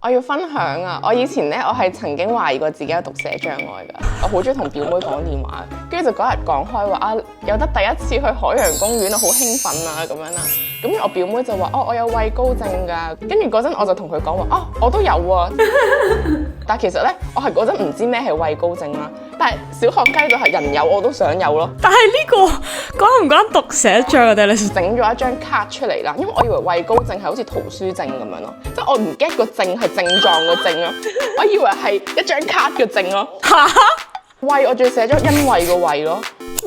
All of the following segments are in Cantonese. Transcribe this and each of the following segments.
我要分享啊！我以前咧，我係曾經懷疑過自己有讀寫障礙㗎。我好中意同表妹講電話，跟住就嗰日講開話啊，有得第一次去海洋公園啊，好興奮啊咁樣啦。咁我表妹就話：哦，我有畏高症㗎。跟住嗰陣我就同佢講話：哦，我都有啊。但係其實咧，我係嗰陣唔知咩係畏高症啦。但係小學雞就係人有我都想有咯。但係呢個關唔關讀寫障啊？定係你整咗一張卡出嚟啦？因為我以為畏高症係好似圖書症咁樣咯，即係我唔 get 個症係症狀個症咯，我以為係一張卡嘅症咯。嚇！畏我仲要寫咗因為個畏咯，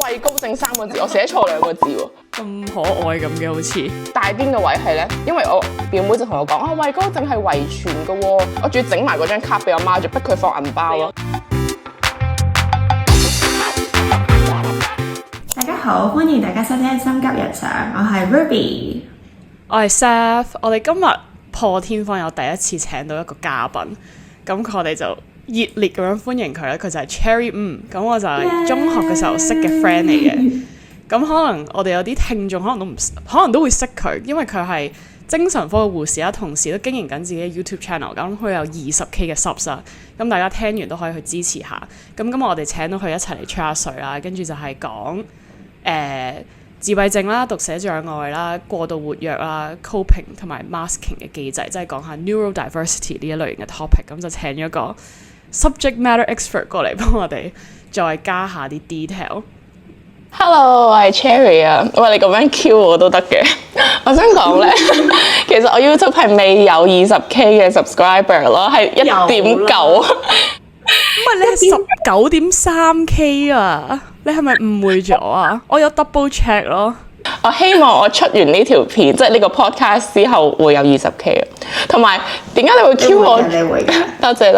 畏高症3個字，我寫錯2個字喎。咁可愛咁嘅好似。大癲嘅位係咧，因為我表妹就同我講啊，畏高症係遺傳嘅喎，我仲要整埋嗰張卡俾我媽，就逼佢放銀包咯。大家好，歡迎大家收聽《心急日常》，我係 Ruby， 我係 Seth。我哋今日破天荒有第一次請到一個嘉賓，咁我哋就熱烈咁樣歡迎佢咧。佢就係 Cherry，咁我就係中學嘅時候識嘅 friend 嚟嘅。咁可能我哋有啲聽眾可能都會識佢，因為佢係精神科嘅護士啦，同時都經營緊自己嘅 YouTube channel。咁佢有20K 嘅 subs 啦，咁大家聽完都可以去支持下。咁今日我哋請到佢一齊嚟吹下水啦，跟住就係講自閉症啦、讀寫障礙啦、過度活躍啦、coping 同埋 masking 嘅機制，即係講下 neurodiversity 呢一類型嘅 topic。咁就請咗個 subject matter expert 過嚟幫我哋再加下啲 detail。Hello， 我係 Cherry 啊！喂，你咁樣 Q 我都得嘅。我想講咧，其實我 YouTube 係未有20K 嘅 subscriber 咯，係1.9。唔係你係19.3K 啊！你係咪誤會咗啊？我有 double check 咯。我希望我出完呢條片，即係呢個 podcast 之後會有20K 啊。同埋點解你會 Q 我？你會嘅。多謝。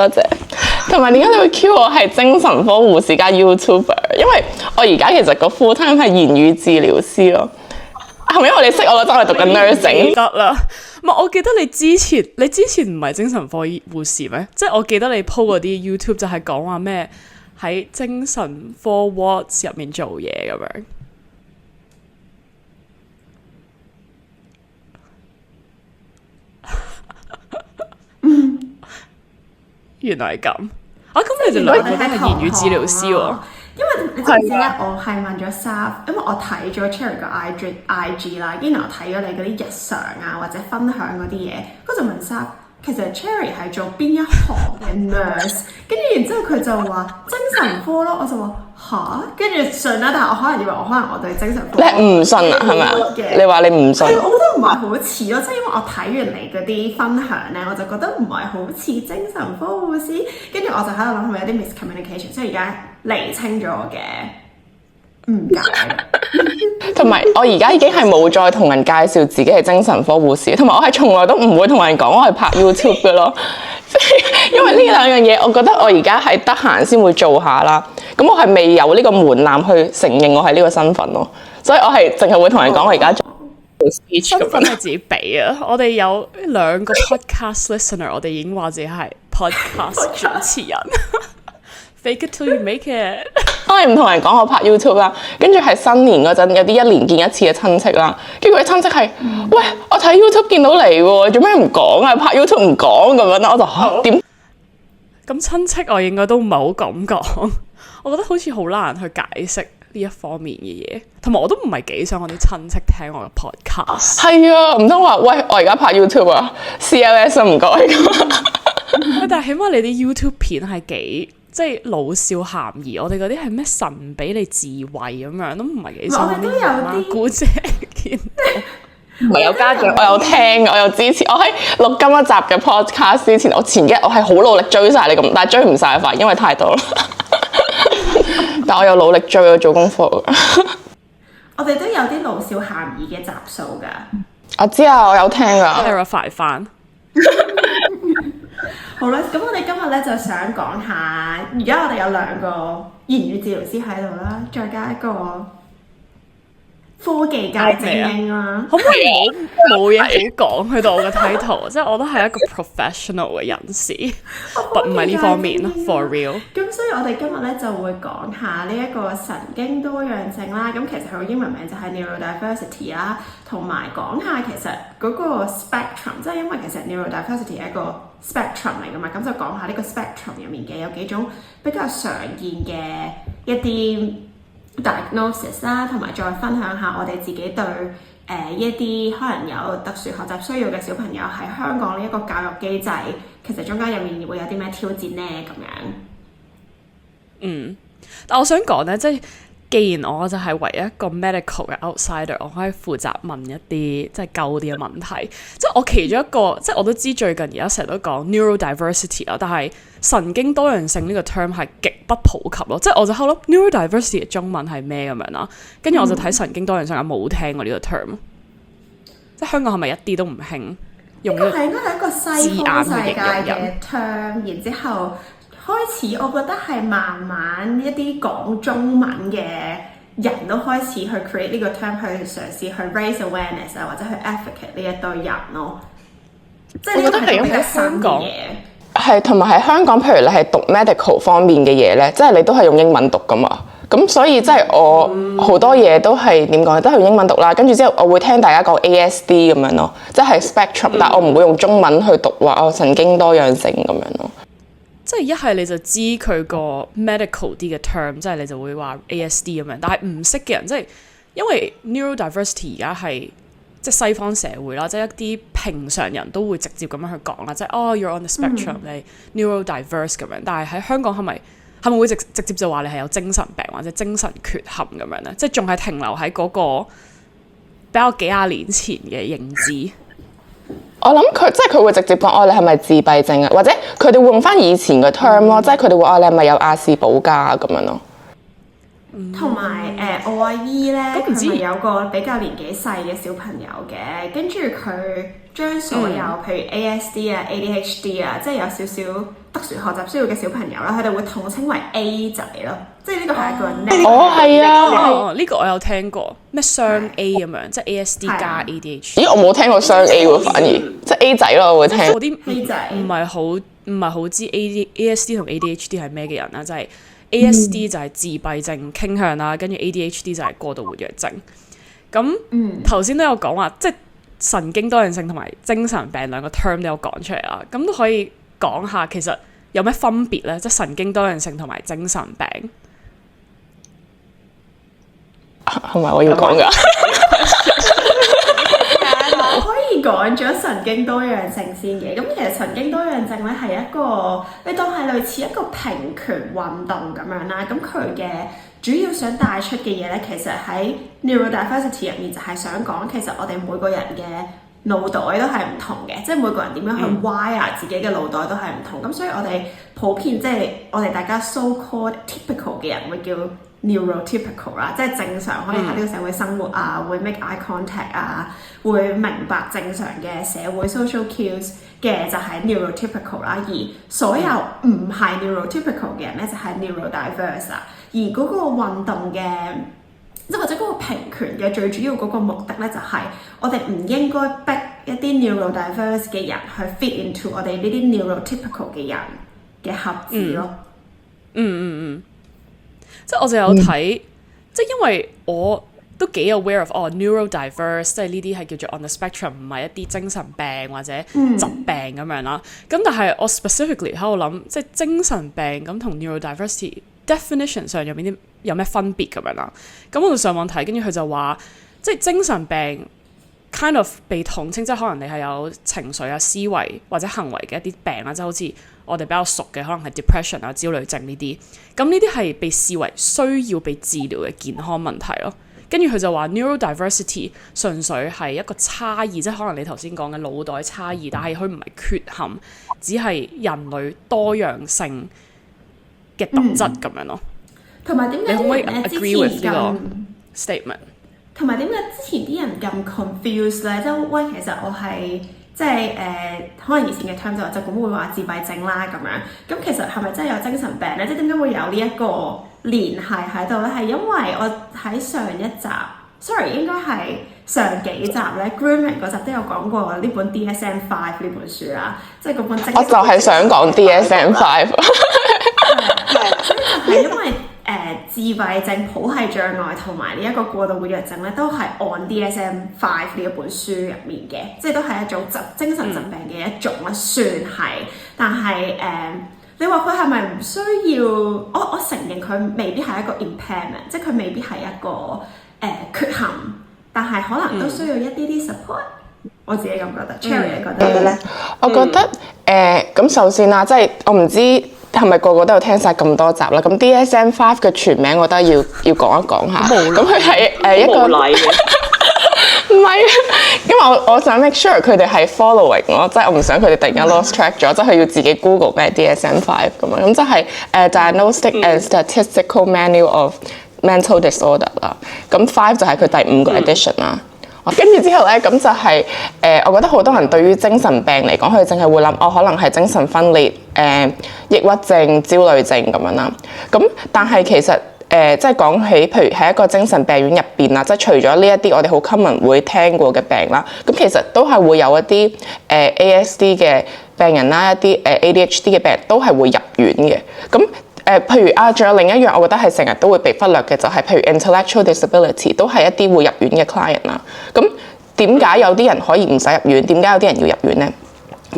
同埋點解你會 Q 我係精神科護士加 YouTuber？ 因為我而家其實個 full time 係言語治療師咯。係咪因為你識我嗰陣係讀緊 nursing？得啦，唔係我記得你之前唔係精神科護士咩？即係我記得你 po 嗰啲 YouTube 就係講話咩喺精神科 wards 入面做嘢咁樣。原來係咁啊！咁你哋兩個都係言語治療師喎。因為你知唔知咧？我係問咗 Seth，因為我睇咗 Cherry 個 IG 啦，然後睇咗你嗰啲日常啊或者分享嗰啲嘢，嗰就問 Seth，其實 Cherry 係做邊一行嘅 nurse？ 跟住然之後佢就話精神科咯，我就話吓，跟住信啦，但係我可能以為我對精神科你係唔信啊？係咪啊？你話你唔信？我覺得唔係好似咯，即係因為我睇完你嗰啲分享咧，我就覺得唔係好似精神科護士，跟住我就喺度諗係咪有啲 miscommunication，所以而家釐清咗我嘅誤解。同埋我而家已經係冇再同人介紹自己係精神科護士，同埋我係從來都唔會同人講我係拍 YouTube 嘅咯。即係因為呢兩樣嘢，我覺得我而家係得閒先會做下啦。咁我係未有呢個門檻去承認我係呢個身份咯，所以我係淨係會同人講我而家做 speech 咁樣。身份係自己俾啊！我哋有2個 podcast listener， 我哋已經話自己係 podcast 主持人。Fake it till you make it。我係唔同人講我拍 YouTube 啦，跟住係新年嗰陣有啲1年見1次嘅親戚啦，跟住佢啲親戚係，喂，我睇 YouTube 見到你喎，做咩唔講啊？拍 YouTube 唔講咁樣啦，我就嚇點？咁親戚我應該都唔係好敢講，我覺得好似好難去解釋呢一方面嘅嘢，同埋我都唔係幾想我啲親戚聽我嘅 podcast。係啊，唔通話喂我而家拍 YouTube 啊 ，CLS 唔該咁。但係起碼你啲 YouTube 片係幾即係老少咸宜，我哋嗰啲係咩神俾你智慧咁樣，都唔係幾想啲媽媽姑姐見到。唔係有家長，我有聽，我有支持。我喺錄今一集嘅 podcast 之前，我前幾日我係好努力追晒你咁，但係追唔晒快，因為太多啦。但我有努力追，我做功課。我哋都有啲老少咸宜嘅集數㗎。我知啊，我有聽㗎。clarify 翻。好啦，咁我哋今日咧就想講下，而家我哋有2個言語治療師喺度啦，再加一個科技界精英啦。可唔可以冇嘢好講去到我嘅 title？ 即係我都係一個 professional 嘅人士，唔係呢方面 for real。咁所以我哋今日咧就會講下呢一個神經多樣性啦。咁其實佢個英文名就係 neurodiversity 啦，同埋講下其實嗰個 spectrum，即係因為其實 neurodiversity 係一個 spectrum 嚟㗎嘛，咁就講下呢個 spectrum 入面嘅有幾種比較常見嘅一啲 diagnosis 啦，同埋再分享下我哋自己對一啲可能有特殊學習需要嘅小朋友喺香港呢一個教育機制，其實中間入面會有啲咩挑戰呢？咁樣。但我想講咧，即係既然我就係唯一一個 medical 嘅 outsider，我可以負責問一啲即係舊啲嘅問題。即係我其中一個，即係我都知最近而家成日都講 neurodiversity 啦，但係神經多樣性呢個 term 係極不普及咯。即係我就喺度諗 neurodiversity 嘅中文係咩咁樣啦，跟住我就睇神經多樣性，我冇聽過呢個 term。即係香港係咪一啲都唔興用呢個？係應該係一個西方世界嘅 term，然之後。開始我覺得係慢慢一啲講中文嘅人都開始去 create 呢個 term， 去嘗試去 raise awareness 啊，或者去 advocate 呢一堆人咯。即係呢個係比較新嘅嘢。係同埋喺香港，譬如你係讀 medical 方面嘅嘢咧，即係你都係用英文讀噶嘛。咁所以即係我好多嘢都係點講，都係用英文讀啦。跟住之後我會聽大家講 ASD 咁樣咯，即係 spectrum，但係我唔會用中文去讀話神經多樣性咁樣咯。即係一係你就知佢個 medical 啲嘅 term， 即係你就會話 ASD 咁樣，但係唔識嘅人，即係因為 neurodiversity 而家係即係西方社會啦，即係一啲平常人都會直接咁樣去講啦，即係you're on the spectrum，你 neurodiverse 咁樣。但係喺香港係咪會直接就話你係有精神病或者精神缺陷咁樣咧？即係仲係停留喺嗰個比較幾廿年前嘅認知。我諗佢會直接講你係咪自閉症啊？或者佢哋會用翻以前嘅 term 咯，即係佢哋會你係咪有亞氏保加咁樣咯。同埋我阿姨咧，佢係有個比較年紀細嘅小朋友嘅，跟住佢將所有譬如 ASD 啊、ADHD 啊，即係有少少特殊學習需要嘅小朋友啦，佢哋會統稱為 A 仔咯，即係呢個係一個 name。係啊，呢個我有聽過，咩雙 A 咁樣，即係 ASD 加 ADHD。咦，我冇聽過雙 A 喎，反而即係 A 仔咯，我會聽。嗰啲 A 仔唔係好知 ASD 同 ADHD 係咩嘅人啦，就係 ASD 就係自閉症傾向啦，跟住 ADHD 就係過度活躍症。咁頭先都有講話，即係神經多樣性同埋精神病兩個 term 都有講出嚟啦。咁都可以講下其實有咩分別咧？即係神經多樣性同埋精神病。係咪我要講㗎？我可以講咗神經多樣性先嘅。咁其實神經多樣性咧係一個，你當係類似一個平權運動咁樣啦。咁佢嘅主要想帶出嘅嘢咧，其實喺 neurodiversity 入面就係想講，其實我哋每個人嘅腦袋都係唔同嘅，即係每個人點樣去 wire 自己嘅腦袋都係唔同。咁所以我哋普遍即係我哋大家 so called typical 嘅人會叫 neurotypical 啦，即係正常可以喺呢個社會生活啊，會 make eye contact 啊，會明白正常嘅社會 social cues 嘅就係 neurotypical 啦。而所有唔係 neurotypical 嘅人咧，就係 neurodiverse 啦。而嗰個運動嘅即係或者嗰個平權嘅最主要嗰個目的咧，就係我哋唔應該逼一啲 neurodiverse 嘅人去 fit into 我哋呢啲 neurotypical 嘅人嘅盒子咯。即係我就有睇，即係因為我都幾 aware of neurodiverse， 即係呢啲係叫做 on the spectrum， 唔係一啲精神病或者疾病咁樣啦。咁但係我 specifically 喺度諗，即係精神病咁同 neurodiversity definition 上入面啲有咩分別咁樣啦。咁我就上網睇，跟住佢就話，即係精神病 kind of 被統稱，即係可能你係有情緒啊、思維或者行為嘅一啲病啦，即係好似我哋比較熟嘅，可能係 depression 啊、焦慮症呢啲。咁呢啲係被視為需要被治療嘅健康問題咯。跟住佢就話 neurodiversity 純粹係一個差異，即係可能你頭先講嘅腦袋差異，但係佢唔係缺陷，只係人類多樣性嘅特質咁樣咯。同埋點解你可唔可以啲人 agree with 之前呢個 statement？同埋點解之前啲人咁 confused 咧？即係喂，其實我係即係可能以前嘅 term 就咁會話自閉症啦咁樣。咁其實係咪真係有精神病咧？即係點解會有呢一個聯繫喺度咧？係因為我喺上一集 ，sorry 應該係上幾集咧 grooming 嗰集都有講過呢本 DSM-5 呢本書啦，即係嗰本。我就係想講 DSM-5。所以就係因為自閉症、譜系障礙同埋呢一個過度活躍症咧，都係按 DSM-5呢一本書入面嘅，即係都係一種精神疾病嘅一種啦，算係。但係你話佢係咪唔需要？我承認佢未必係一個 impairment，即係佢未必係一個缺陷，但係可能都需要一啲 support。我自己咁覺得，Cherry 你覺得咧？我覺得咁首先啦，即係我唔知係咪個個都有聽晒咁多集啦。咁 DSM-5 嘅全名，我覺得要講一講下。咁佢係一個無禮嘅。唔係，因為我想 make sure 佢哋係 following 咯，即係我唔想佢哋突然間 lost track 咗，即係要自己 Google 咩 DSM-5 咁樣。咁即係Diagnostic and Statistical Manual of Mental Disorder 啦。咁5就係佢第5個 edition 啦。跟住之後咧，咁就係我覺得好多人對於精神病嚟講，佢哋淨係會諗，可能係精神分裂、抑鬱症、焦慮症咁樣啦。咁但係其實即係講起，譬如喺一個精神病院入邊啦，即係除咗呢一啲我哋好 common 會聽過嘅病啦，咁其實都係會有一啲ASD 嘅病人啦，一啲ADHD 嘅病人都係會入院嘅。咁譬如仲有另一樣，我覺得係成日都會被忽略嘅，就係譬如 intellectual disability 都係一啲會入院嘅 client 啦。咁點解有啲人可以唔使入院？點解有啲人要入院咧？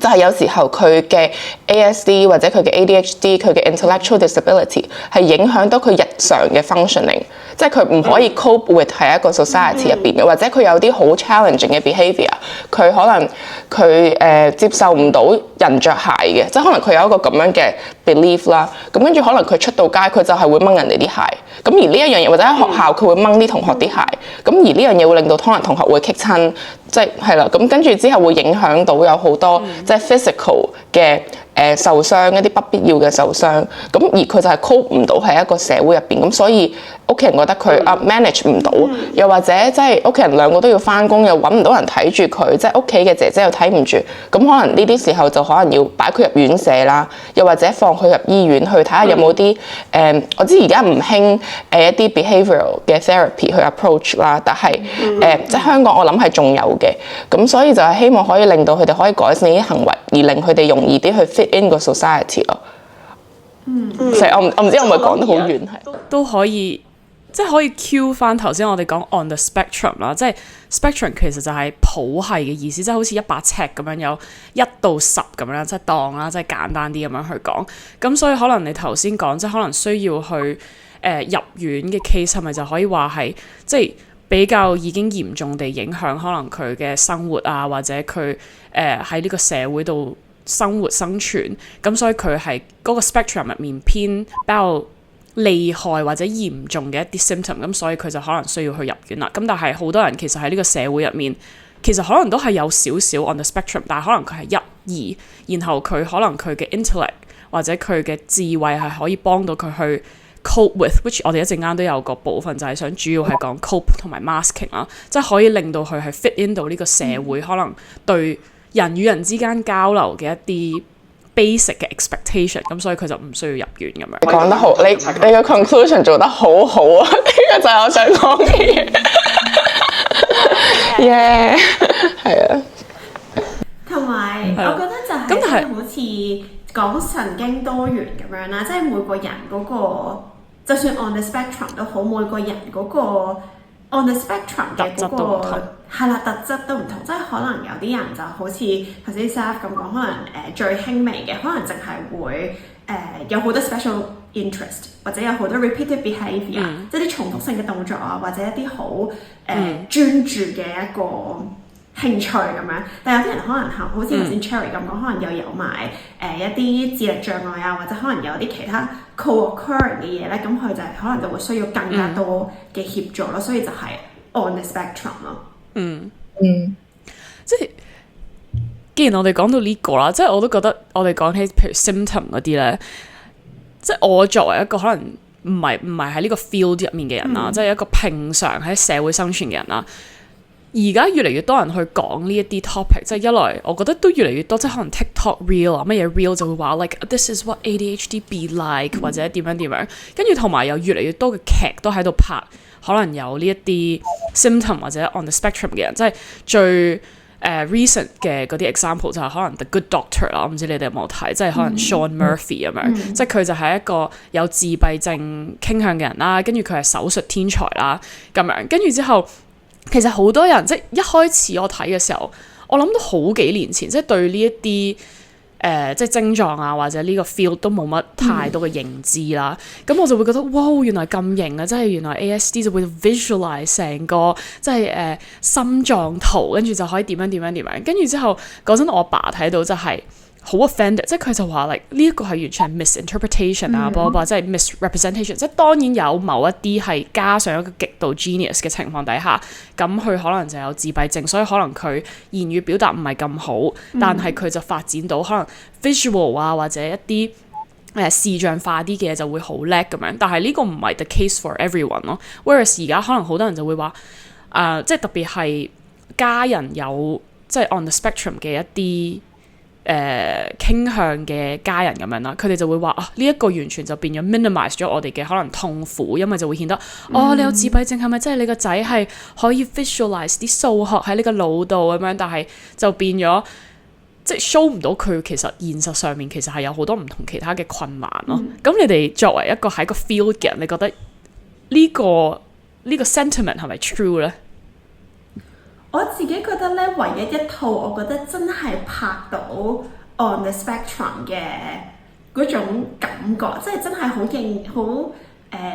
就係有時候佢嘅 ASD 或者佢嘅 ADHD 佢嘅 intellectual disability 係影響到佢日常嘅 functioning， 即係佢唔可以 cope with 喺一個 society 入邊嘅，或者佢有啲好 challenging 嘅 behaviour， 佢可能佢接受唔到人着鞋嘅，即係可能佢有一個咁樣嘅 belief 啦。咁跟住可能佢出到街佢就係會掹人哋啲鞋，咁而呢一樣嘢或者喺學校佢會掹啲同學啲鞋，咁而呢樣嘢會令到可能同學會棘親，即係啦。咁跟住之後會影響到有好多即係 physical 嘅受傷，一啲不必要嘅受傷，咁而佢就係 cope 唔到喺一個社會入邊，咁所以屋企人覺得佢manage 唔到，又或者即係屋企人兩個都要翻工，又揾唔到人睇住佢，即係屋企嘅姐姐又睇唔住，咁可能呢啲時候就可能要擺佢入院舍啦，又或者放佢入醫院去睇下有冇啲我知而家唔興一啲 behavioral 嘅 therapy 去 approach 啦，但係即係香港我諗係仲有嘅，咁所以就係希望可以令到佢哋可以改善呢啲行為，而令佢哋容易啲去 fit in 個 society 咯。其實我唔知我係咪講得好遠係。都可以，即係可以 cue 翻頭先我哋講 on the spectrum 啦，即係 spectrum 其實就係譜系嘅意思，即係好似100尺咁樣，有1到10咁樣，即係當啦，即係簡單啲咁樣去講。咁所以可能你頭先講，即係可能需要去入院嘅 case 係咪就可以話係即係比較已經嚴重地影響可能佢嘅生活啊，或者佢喺呢個社會度生活生存，咁所以佢係嗰個 spectrum 入面偏比較厲害或者嚴重嘅一啲 symptom， 咁所以佢就可能需要去入院啦。咁但係好多人其實喺呢個社會入面，其實可能都係有少少 on the spectrum， 但係可能佢係1、2，然後佢可能佢嘅 intellect 或者佢嘅智慧係可以幫到佢去 cope with，which 我哋一陣間都有個部分就係想主要係講 cope 同埋 masking 啦，即係可以令到佢係 fit in 到呢個社會，可能對人與人之間交流嘅一啲 basic 嘅 expectation， 咁所以佢就唔需要入院咁樣。你講得好，你嘅 conclusion 做得好好啊！呢個就係我想講嘅嘢。耶，係啊。同埋我覺得就係好似講神經多元咁樣啦，即係每個人嗰個，就算 on the spectrum 都好，每個人嗰個 on the spectrum 嘅嗰個係啦，特質都唔同，即係可能有啲人就好似頭先 Saf 咁講，可能最輕微嘅，可能淨係會有好多 special interest， 或者有好多 repeated behaviour，即係啲重複性嘅動作啊，或者一啲好專注嘅一個興趣咁樣。但有啲人可能好似頭先 Cherry 咁講，可能又有埋一啲智力障礙啊，或者可能有啲其他 co-occurring 嘅嘢咧，咁佢就可能就會需要更加多嘅協助咯，所以就係 on the spectrum 咯。即係既然我哋講到呢個啦，即係我都覺得我哋講起譬如 symptom 嗰啲咧，即係我作為一個可能唔係喺呢個 field 入面嘅人啦，即係一個平常喺社會生存嘅人啦。而家越嚟越多人去講呢一啲 topic， 即係一來我覺得都越嚟越多，即係可能 TikTok reel 啊，乜嘢 reel 就會話 like this is what ADHD be like，或者點樣，跟住同埋有越嚟越多嘅劇都喺度拍，可能有呢一啲 symptom 或者 on the spectrum 嘅人，即係最 recent 嘅嗰啲 example 就係可能 The Good Doctor 啦，我唔知你哋有冇睇，即係可能 Sean Murphy 咁樣，即係佢就係一個有自閉症傾向嘅人啦，跟住佢係手術天才啦咁樣，跟住之後其實好多人即係一開始我睇嘅時候，我諗到好幾年前，即係對呢一啲即係症狀啊，或者呢個 field 都冇乜太多嘅認知啦，咁我就會覺得哇，原來咁型啊！即係原來 ASD 就會 visualize 成個即係心臟圖，跟住就可以點樣，跟住之後嗰陣我爸睇到就係好 offended， 即係佢就話呢一個係完全係 misinterpretation 啊，即係 misrepresentation， 即係當然有某一啲係加上一個極度 genius 嘅情況底下，咁佢可能就有自閉症，所以可能佢言語表達唔係咁好，但係佢就發展到可能 visual 啊或者一啲視像化啲嘅嘢就會好叻咁樣，但係呢個唔係 the case for everyone 咯。Whereas 而家可能好多人就會話即係特別係家人有即係 on the spectrum 嘅一啲傾向嘅家人咁樣啦，佢哋就會話呢一個完全就變咗 minimize 咗我哋嘅可能痛苦，因為就會顯得你有自閉症係咪即係你個仔係可以 visualize 啲數學喺你個腦度咁樣，但係就變咗即係 show 唔到佢其實現實上面其實係有好多唔同其他嘅困難咯。咁你哋作為一個喺個 field 嘅人，你覺得呢個 sentiment 係咪 true 咧？我自己覺得咧，唯一一套我覺得真係拍到 on the spectrum 嘅嗰種感覺，即係真係好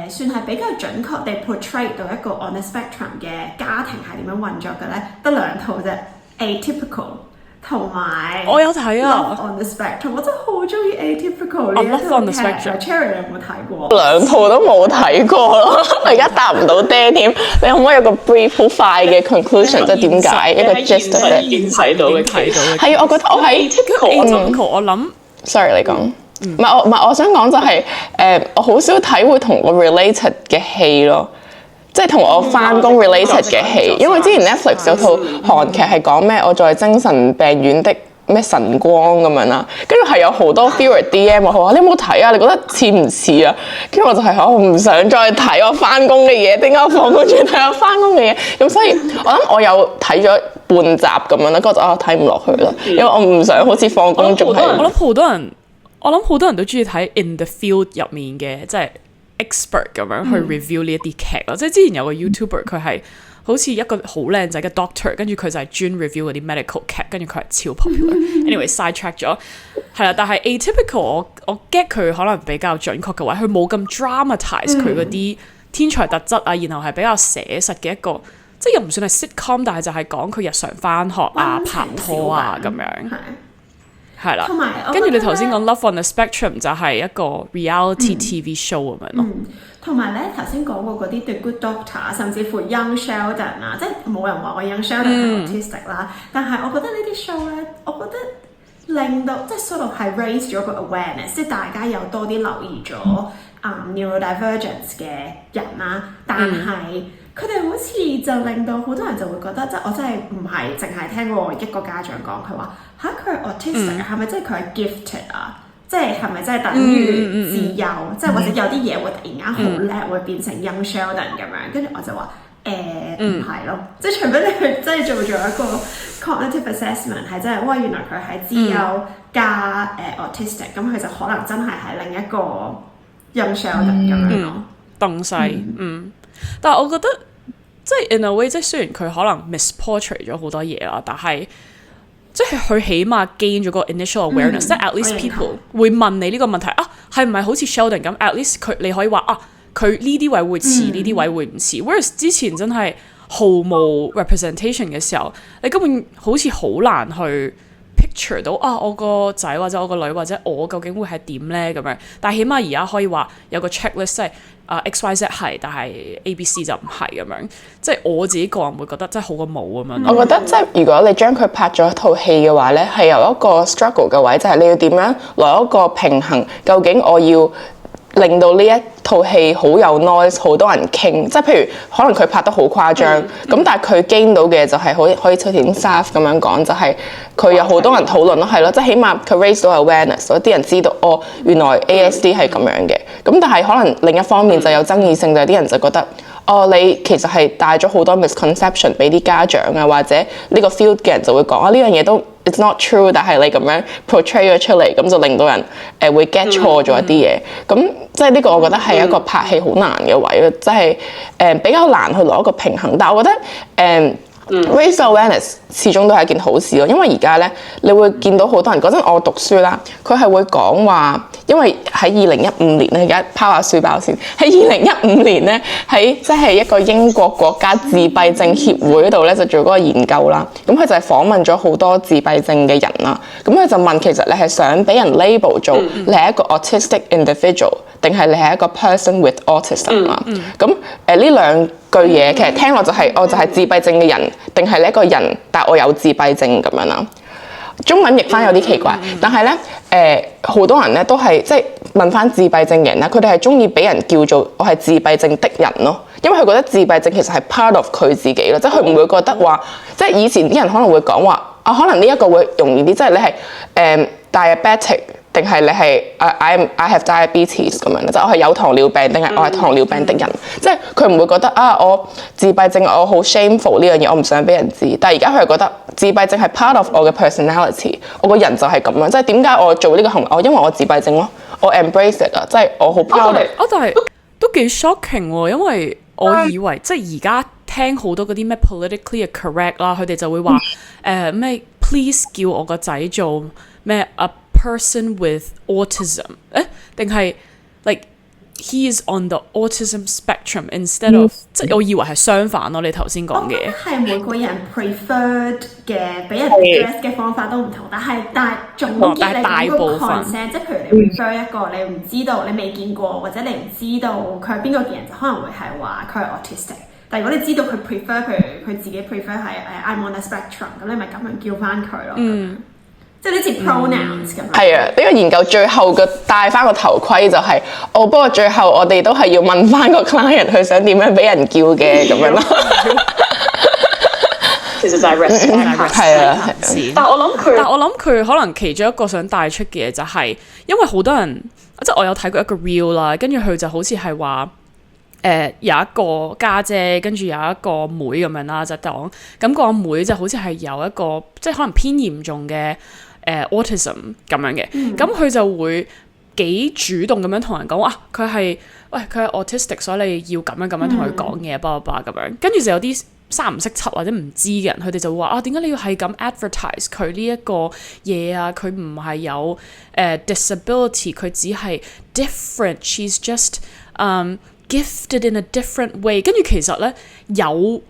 算係比較準確地 portray 到一個 on the spectrum 嘅家庭係點樣運作嘅咧，得兩套啫 ，Atypical 同埋我有睇啊 Love on the Spectrum， 我真係好中意 Atypical 呢一套劇。Cherry 你有冇睇過？兩套都冇睇過咯，我而家答唔到爹添。你可唔可以有個 brief 好快嘅 conclusion， 即係點解一個 gist of it？ 已經睇到嘅。係我覺得我喺 Atypical，我諗 sorry 你講，唔係我想講就係我好少睇會同我 related 嘅戲咯。即係同我翻工 related 嘅戲，因為之前 Netflix 有套韓劇係講咩我在精神病院的咩晨光咁樣啦，跟住係有好多 viewer DM 我話你有冇睇啊？你覺得似唔似啊？跟住我就係我唔想再睇我翻工嘅嘢，點解我放工轉睇我翻工嘅嘢？咁所以我諗我有睇咗半集咁樣啦，跟住就睇唔落去啦，因為我唔想好似放工仲係。我諗好多人都中意睇 in the field 入面嘅即係expert 咁樣去 review 呢一啲劇咯，即係之前有個 YouTuber 佢係好似一個好靚仔嘅 doctor， 跟住佢就係專 review 嗰啲 medical 劇，跟住佢係超 popular。anyway sidetrack 咗，係啦，但係 Atypical 我 get 佢可能比較準確嘅話，佢冇咁 dramatize 佢嗰啲天才特質啊，然後係比較寫實嘅一個，即係又唔算係 sitcom， 但係就係講佢日常返學啊、拍拖啊咁樣。係啦，跟住你頭先講 Love on the Spectrum 就係一個 reality TV show 咁樣咯。同埋咧頭先講過嗰啲 The Good Doctor， 甚至乎 Young Sheldon 啊，即係冇人話我 Young Sheldon 係 autistic 啦，但係我覺得呢啲 show 咧，我覺得令到即係 sort of 係 raise 咗個 awareness， 即係大家有多啲留意咗neurodivergence 嘅人啦，但係佢哋好似就令到好多人就會覺得，即係我真係唔係淨係聽過一個家長講，佢話嚇佢係 autistic 係咪即係佢係 gifted 啊？即係咪真係等於自幼？即係或者有啲嘢會突然間好叻，會變成 Young Sheldon 咁樣？跟住我就話唔係咯，即係除非你去真係做咗一個 cognitive assessment， 係真係哇原來佢係自幼加autistic， 咁佢就可能真係係另一個 Young Sheldon 咁樣咯。東西但係我覺得即係 in a way， 即係雖然佢可能 misportray 咗好多嘢啦，但係即係佢起碼 gain 咗個 initial awareness，即係 at least people 會問你呢個問題啊，係唔係好似 Sheldon 咁 ？at least 你可以話啊，佢呢啲位會似，呢啲位會唔似。Whereas 之前真係毫無 representation 嘅時候，你根本好似好難去 picture 到啊，我個仔或者我個女或者我究竟會係點咧咁樣。但係起碼而家可以話有個 checklist， 即係XYZ 係，但係 ABC 就唔係咁樣。即係我自己個人會覺得真係好過冇咁樣。我覺得即係如果你將佢拍咗一套戲嘅話咧，係由一個 struggle 嘅位，就係你要點樣攞一個平衡。究竟我要令到呢一套戲好有 noise， 好多人傾，即係譬如可能佢拍得好誇張，咁但係佢 gain 到嘅就係可以好似 Saf 咁樣講，就係佢有好多人討論咯，係咯，即係起碼佢 raise 到 awareness， 有啲人知道原來 ASD 係咁樣嘅，咁但係可能另一方面就有爭議性，就係啲人就覺得你其實係帶咗好多 misconception 俾啲家長啊，或者呢個 field 嘅人就會講呢樣嘢都 it's not true， 但係你咁樣 portray 咗出嚟，咁就令到人會 get 錯咗一啲嘢。咁即係呢個我覺得係一個拍戲好難嘅位咯，即係比較難去攞一個平衡。但係我覺得raise awareness 始終都係一件好事咯，因為而家咧，你會見到好多人嗰陣我讀書啦，佢係會講話，因為喺2015年咧，而家拋下書包先，喺2015年咧，喺即係一個英國國家自閉症協會嗰度咧就做嗰個研究啦，咁佢就係訪問咗好多自閉症嘅人啦，咁佢就問其實你係想俾人 label 做你係一個 autistic individual，定係你係一個 person with autism 啊？咁呢兩句嘢其實聽落就係我就係自閉症嘅人，定係你一個人，但我有自閉症咁樣啦。中文譯翻有啲奇怪，但係咧好多人咧都係即係問翻自閉症嘅人啦，佢哋係中意俾人叫做我係自閉症的人咯，因為佢覺得自閉症其實係 part of 佢自己咯，即係佢唔會覺得話，即係以前啲人可能會講話可能呢一個會容易啲，即係你係diabetic。定係你係I have diabetes 咁樣咧，即係我係有糖尿病，定係我係糖尿病的人，即係佢唔會覺得我自閉症我好 shameful 呢樣嘢，我唔想俾人知。但係而家佢係覺得自閉症係 part of 我嘅 personality， 我個人就係咁樣，即係點解我做呢個行為？因為我自閉症咯，我 embrace it 啊，即係我好 proud of。但係都幾 shocking 喎，因為我以為即係而家聽好多嗰啲咩 politically correct 啦，佢哋就會話咩 please 叫我個仔做咩person with autism， 定係 like he is on the autism spectrum instead of，即係我以為係相反咯。你頭先講嘅係每個人 preferred 嘅俾人 address 嘅方法都唔同，但係總結你講個 concept，即係譬如你 prefer 一個你唔知道你未見過或者你唔知道佢係邊個嘅人，就可能會係話佢係 autistic。但如果你知道佢 prefer 譬如佢自己 prefer 係I'm on a spectrum， 咁你咪咁樣叫翻佢咯。即係呢似 pronouns 咁樣。係啊，呢個研究最後嘅戴翻個頭盔就係不過最後我哋都係要問翻個 client 佢想點樣俾人叫嘅咁樣咯。其實就係 respect 係啊，但我諗佢可能其中一個想帶出嘅嘢就係，因為好多人即係我有睇過一個 reel 啦，跟住佢就好似係話有一個家姐，跟住有一個妹咁樣啦，就講咁個妹就好似係有一個即係可能偏嚴重嘅autism 咁樣嘅，咁佢就會幾主動咁樣同人講話，佢係 autistic， 所以你要咁樣同佢講嘢，巴拉巴拉咁樣，跟住就有啲三唔識七或者唔知嘅人，佢哋就會話點解你要係咁 advertise 佢呢一個嘢啊？佢唔係有disability， 佢只係 different，she's just gifted in a different way。跟住其實咧有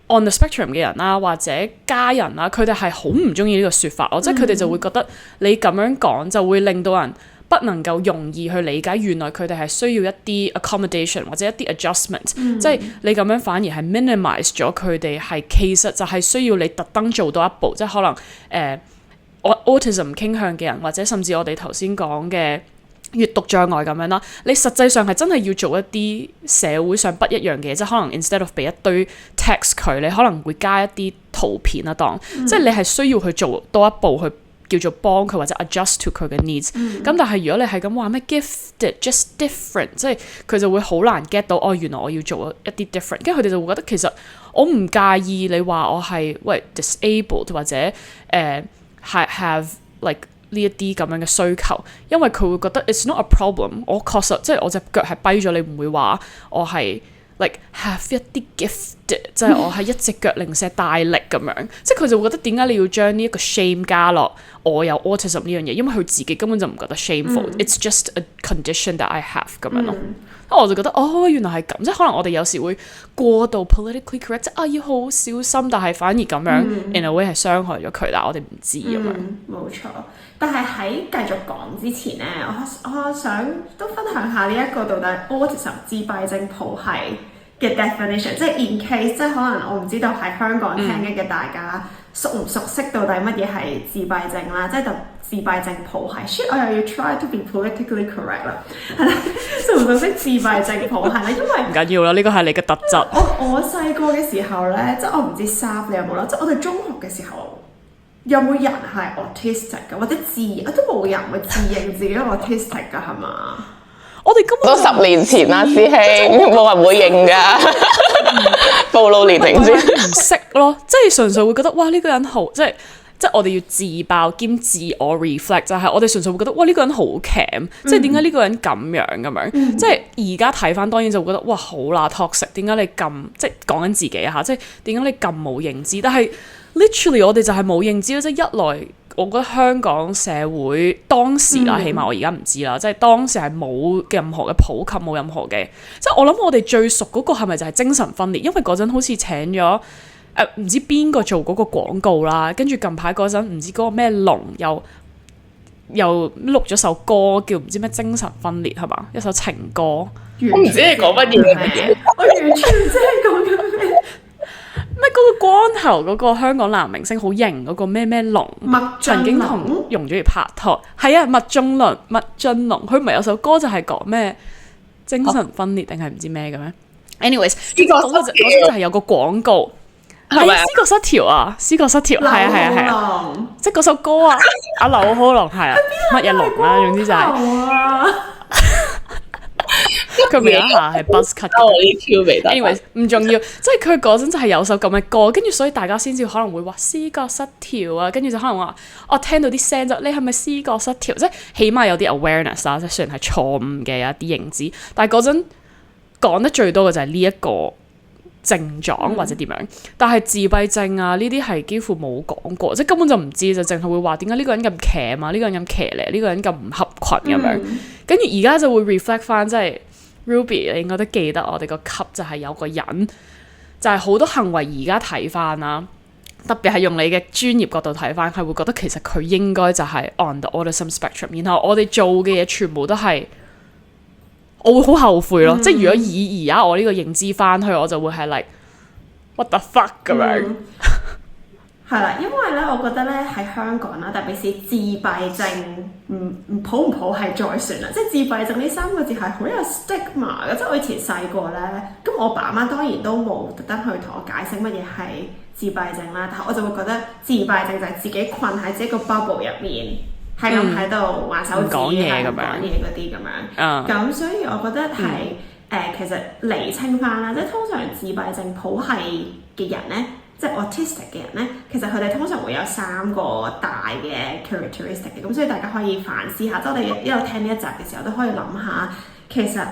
on the spectrum 嘅人啦，或者家人啦，佢哋係好唔中意呢個説法咯，即係佢哋就會覺得你咁樣講就會令到人不能夠容易去理解，原來佢哋係需要一啲 accommodation 或者一啲 adjustment，即係你咁樣反而係 minimize 咗佢哋係其實就係需要你特登做多一步，即係可能autism 傾向嘅人，或者甚至我哋頭先講嘅閱讀障礙咁樣啦，你實際上係真係要做一啲社會上不一樣嘅嘢，即係可能 instead of 俾一堆 text 佢，你可能會加一啲圖片啊當，即係你係需要去做多一步去叫做幫佢或者 adjust to 佢嘅 needs。咁但係如果你係咁話咩 gifted just different， 即係佢就會好難 get 到原來我要做一啲 different， 跟住佢哋就會覺得其實我唔介意你話我係disabled 或者have like呢一啲咁樣嘅需求，因為佢會覺得 it's not a problem。我確實即係我隻腳係跛咗，你唔會話我係 like have 一啲 gifted， 即係我係一隻腳零舍大力咁樣。即係佢就會覺得點解你要將呢一個 shame 加落我有 autism 呢樣嘢？因為佢自己根本就唔覺得 shameful，it's just a condition that I have 咁樣咯。我就覺得原來係咁，即係可能我哋有時會過度 politically correct， 即係要好小心，但係反而咁樣 in a way 係傷害咗佢，但係我哋唔知咁樣。冇錯。但係喺繼續講之前咧，我想都分享下呢一個到底 autism 自閉症譜系嘅 definition， 即係 in case 即係可能我唔知道喺香港聽嘅大家熟唔熟悉到底乜嘢係自閉症啦，即係就自閉症譜系。我又要 try to be politically correct 啦，係啦，熟唔熟悉自閉症譜系咧？因為唔緊要啦，呢個係你嘅特質。我細個嘅時候咧，即係我唔知Saf你有冇啦，即係我哋中學嘅時候。有冇人係 autistic 㗎？或者都冇人會自認自己 autistic 㗎係嘛？我哋根本都10年前啦，師兄，冇人會認㗎，暴露年齡先。唔識咯，即係純粹會覺得哇呢個人好，即係我哋要自爆兼自我 reflect， 就係我哋純粹會覺得哇呢個人好 cam，即係點解呢個人咁樣咁樣？即係而家睇翻，當然就會覺得哇好啦 toxic，點解你咁即係講緊自己嚇？即係點解你咁冇認知？但係 literally 我哋就係冇認知咯，即係一來。我覺得香港社會當時啦，起碼我而家唔知啦，即係當時係冇任何嘅普及，冇任何嘅，即係我諗我哋最熟嗰個係咪就係精神分裂？因為嗰陣好似請咗唔知邊個做嗰個廣告啦，跟住近排嗰陣唔知嗰個咩龍又錄咗首歌叫唔知咩精神分裂係嘛？一首情歌，我唔知你講乜嘢，我完全唔知你講緊咩。咩嗰個光頭嗰個香港男明星好型嗰個咩龍，曾經同容祖兒拍拖，係啊，麥浚龍，佢唔係有首歌就係講咩精神分裂定係唔知咩嘅咩 ？anyways， 嗰個就係有個廣告，係咪思覺失調啊？思覺失調，係啊，即係嗰首歌啊，阿劉浩龍係啊，乜嘢龍啦，總之就係。佢咪一下係 buzz cut 嘅 anyways 唔重要，即係佢嗰陣就係有首咁嘅歌，跟住所以大家先至可能會話思覺失調啊，跟住就可能話我聽到啲聲就你係咪思覺失調？即係起碼有啲 awareness 啦，即係雖然係錯誤嘅有一啲認知，但係嗰陣講得最多嘅就係呢一個症狀或者點樣，但係自閉症啊呢啲係幾乎冇講過，即係根本就唔知，就淨係會話點解呢個人咁騎嘛，呢個人咁騎呢，呢個人咁唔合群咁樣，跟住而家就會 reflect 翻即係。Ruby， 你應該都記得我哋個級就係有個人，就係好多行為而家睇翻啦，特別係用你嘅專業角度睇翻，係會覺得其實佢應該就係 on the autism spectrum， 然後我哋做嘅嘢全部都係，我會好後悔咯，即係如果以而家我呢個認知翻去，我就會係 like what the fuck 咁樣。係啦，因為咧，我覺得咧喺香港啦，特別是自閉症，唔普係再算啦。即係自閉症呢3個字係好有 stigma 嘅。即係我以前細個咧，咁我爸媽當然都冇特登去同我解釋乜嘢係自閉症啦。但係我就會覺得自閉症就係自己困喺自己個 bubble 入面，係咁喺度玩手指、講嘢嗰啲咁樣。咁所以我覺得係其實釐清翻啦，即係通常自閉症譜系嘅人咧。即係 autistic 嘅人咧，其實佢哋通常會有3個大嘅 characteristic 嘅，咁所以大家可以反思下。即係我哋一路聽呢一集嘅時候，都可以諗下，其實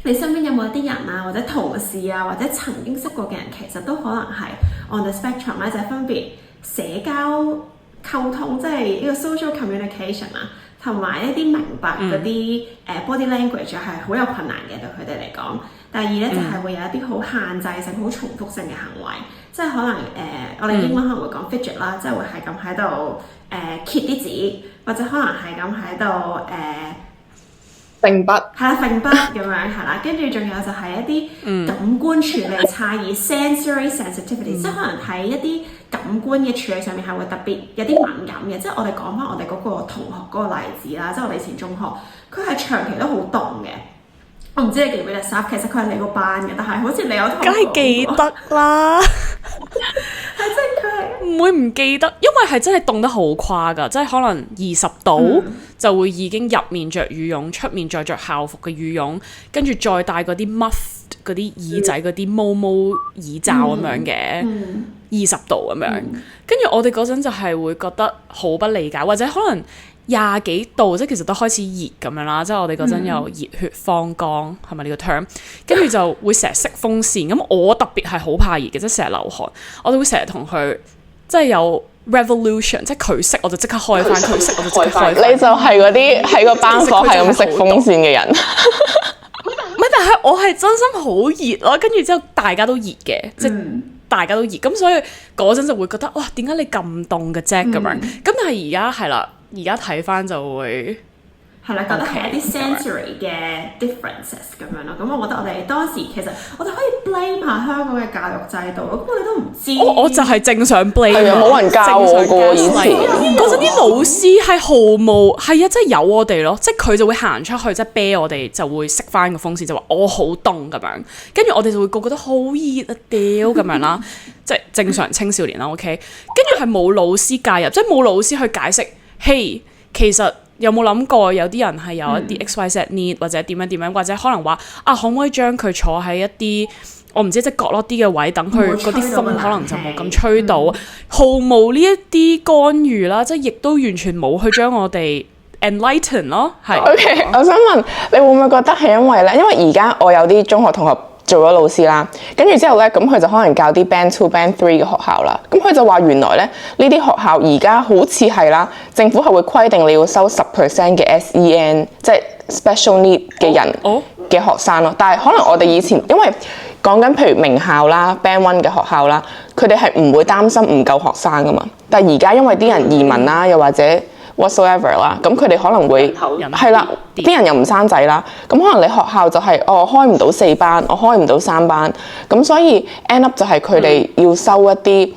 你身邊有冇一啲人啊，或者同事啊，或者曾經識過嘅人，其實都可能係 on the spectrum 咧，就係分別社交溝通，即係呢個 social communication 啊，同埋一啲明白嗰啲body language 係好有困難嘅對佢哋嚟講。第二咧就係會有一啲好限制性、好重複性嘅行為，即係可能我哋英文可能會講 fidget 啦，即係會係咁喺度揭啲紙，或者可能係咁喺度揈筆，係啦揈筆咁樣係啦，跟住仲有就係一啲感官處理差異 sensory sensitivity， 即係可能喺一啲感官嘅處理上面係會特別有啲敏感嘅。即係我哋講翻我哋嗰個同學嗰個例子啦，即係我哋以前中學，佢係長期都好凍嘅。我唔知你記唔記得 Saf， 其實佢係你個班嘅，但係好似你有同我講過。梗係記得啦，係真係佢係唔會唔記得，因為係真係凍得好誇㗎，即係可能20度就會已經入面着羽絨，出面再着校服嘅羽絨，跟住再戴嗰啲 muff 嗰啲耳仔嗰啲毛毛耳罩咁樣嘅，20度咁樣，跟住我哋嗰陣就係會覺得好不理解，或者可能。20幾度，即係其實都開始熱咁樣啦，即係我哋嗰陣有熱血方剛係咪呢個 term？ 跟住就會成日熄風扇，咁我特別係好怕熱嘅，即係成日流汗，我哋會成日同佢即係有 revolution， 即係佢熄我就即刻開翻，佢熄我就即刻開翻。你就係嗰啲喺個班房係咁熄風扇嘅人。唔係，但係我係真心好熱咯，跟住之後大家都熱嘅，即係大家都熱，咁所以嗰陣就會覺得哇，點解你咁凍嘅啫咁樣？咁但係而家係啦。而家睇翻就會係啦，覺得係一啲 sensory 嘅 differences 咁樣咯。咁我覺得我哋當時其實我哋可以 blame 下香港嘅教育制度，咁我哋都唔知。我就係正想 blame，係啊，冇人教我嘅以前。嗰陣啲老師係毫無係啊，即係有我哋咯，即係佢就會行出去，即係啤我哋，就會熄翻個風扇，就話我好凍咁樣。跟住我哋就會個個都好熱啊，屌咁樣啦，即係正常青少年啦。OK，跟住係冇老師介入，即係冇老師去解釋。嘿，其實有冇諗過有啲人係有一啲 XYZ need 或者點樣，或者可能話可唔可以將佢坐喺一啲我唔知即係角落啲嘅位，等佢嗰啲風可能就冇咁吹到，毫無呢一啲干預啦，即係亦都完全冇去將我哋 enlighten 咯，係。OK， 我想問你會唔會覺得係因為咧？因為而家我有啲中學同學做咗老師啦，跟住之後咧，咁佢就可能教啲 Band 2、Band 3嘅學校啦。咁佢就話原來咧呢啲學校而家好似係啦，政府係會規定你要收10% 嘅 SEN， 即係 special need 嘅人嘅學生咯。但係可能我哋以前因為講緊譬如名校啦、Band 1嘅學校啦，佢哋係唔會擔心唔夠學生噶嘛。但係而家因為啲人移民啦，又或者 whatsoever 啦，咁佢哋可能會係啦，啲人又唔生仔啦，咁可能你學校就係開唔到4班，我開唔到3班，咁所以 end up 就係佢哋要收一啲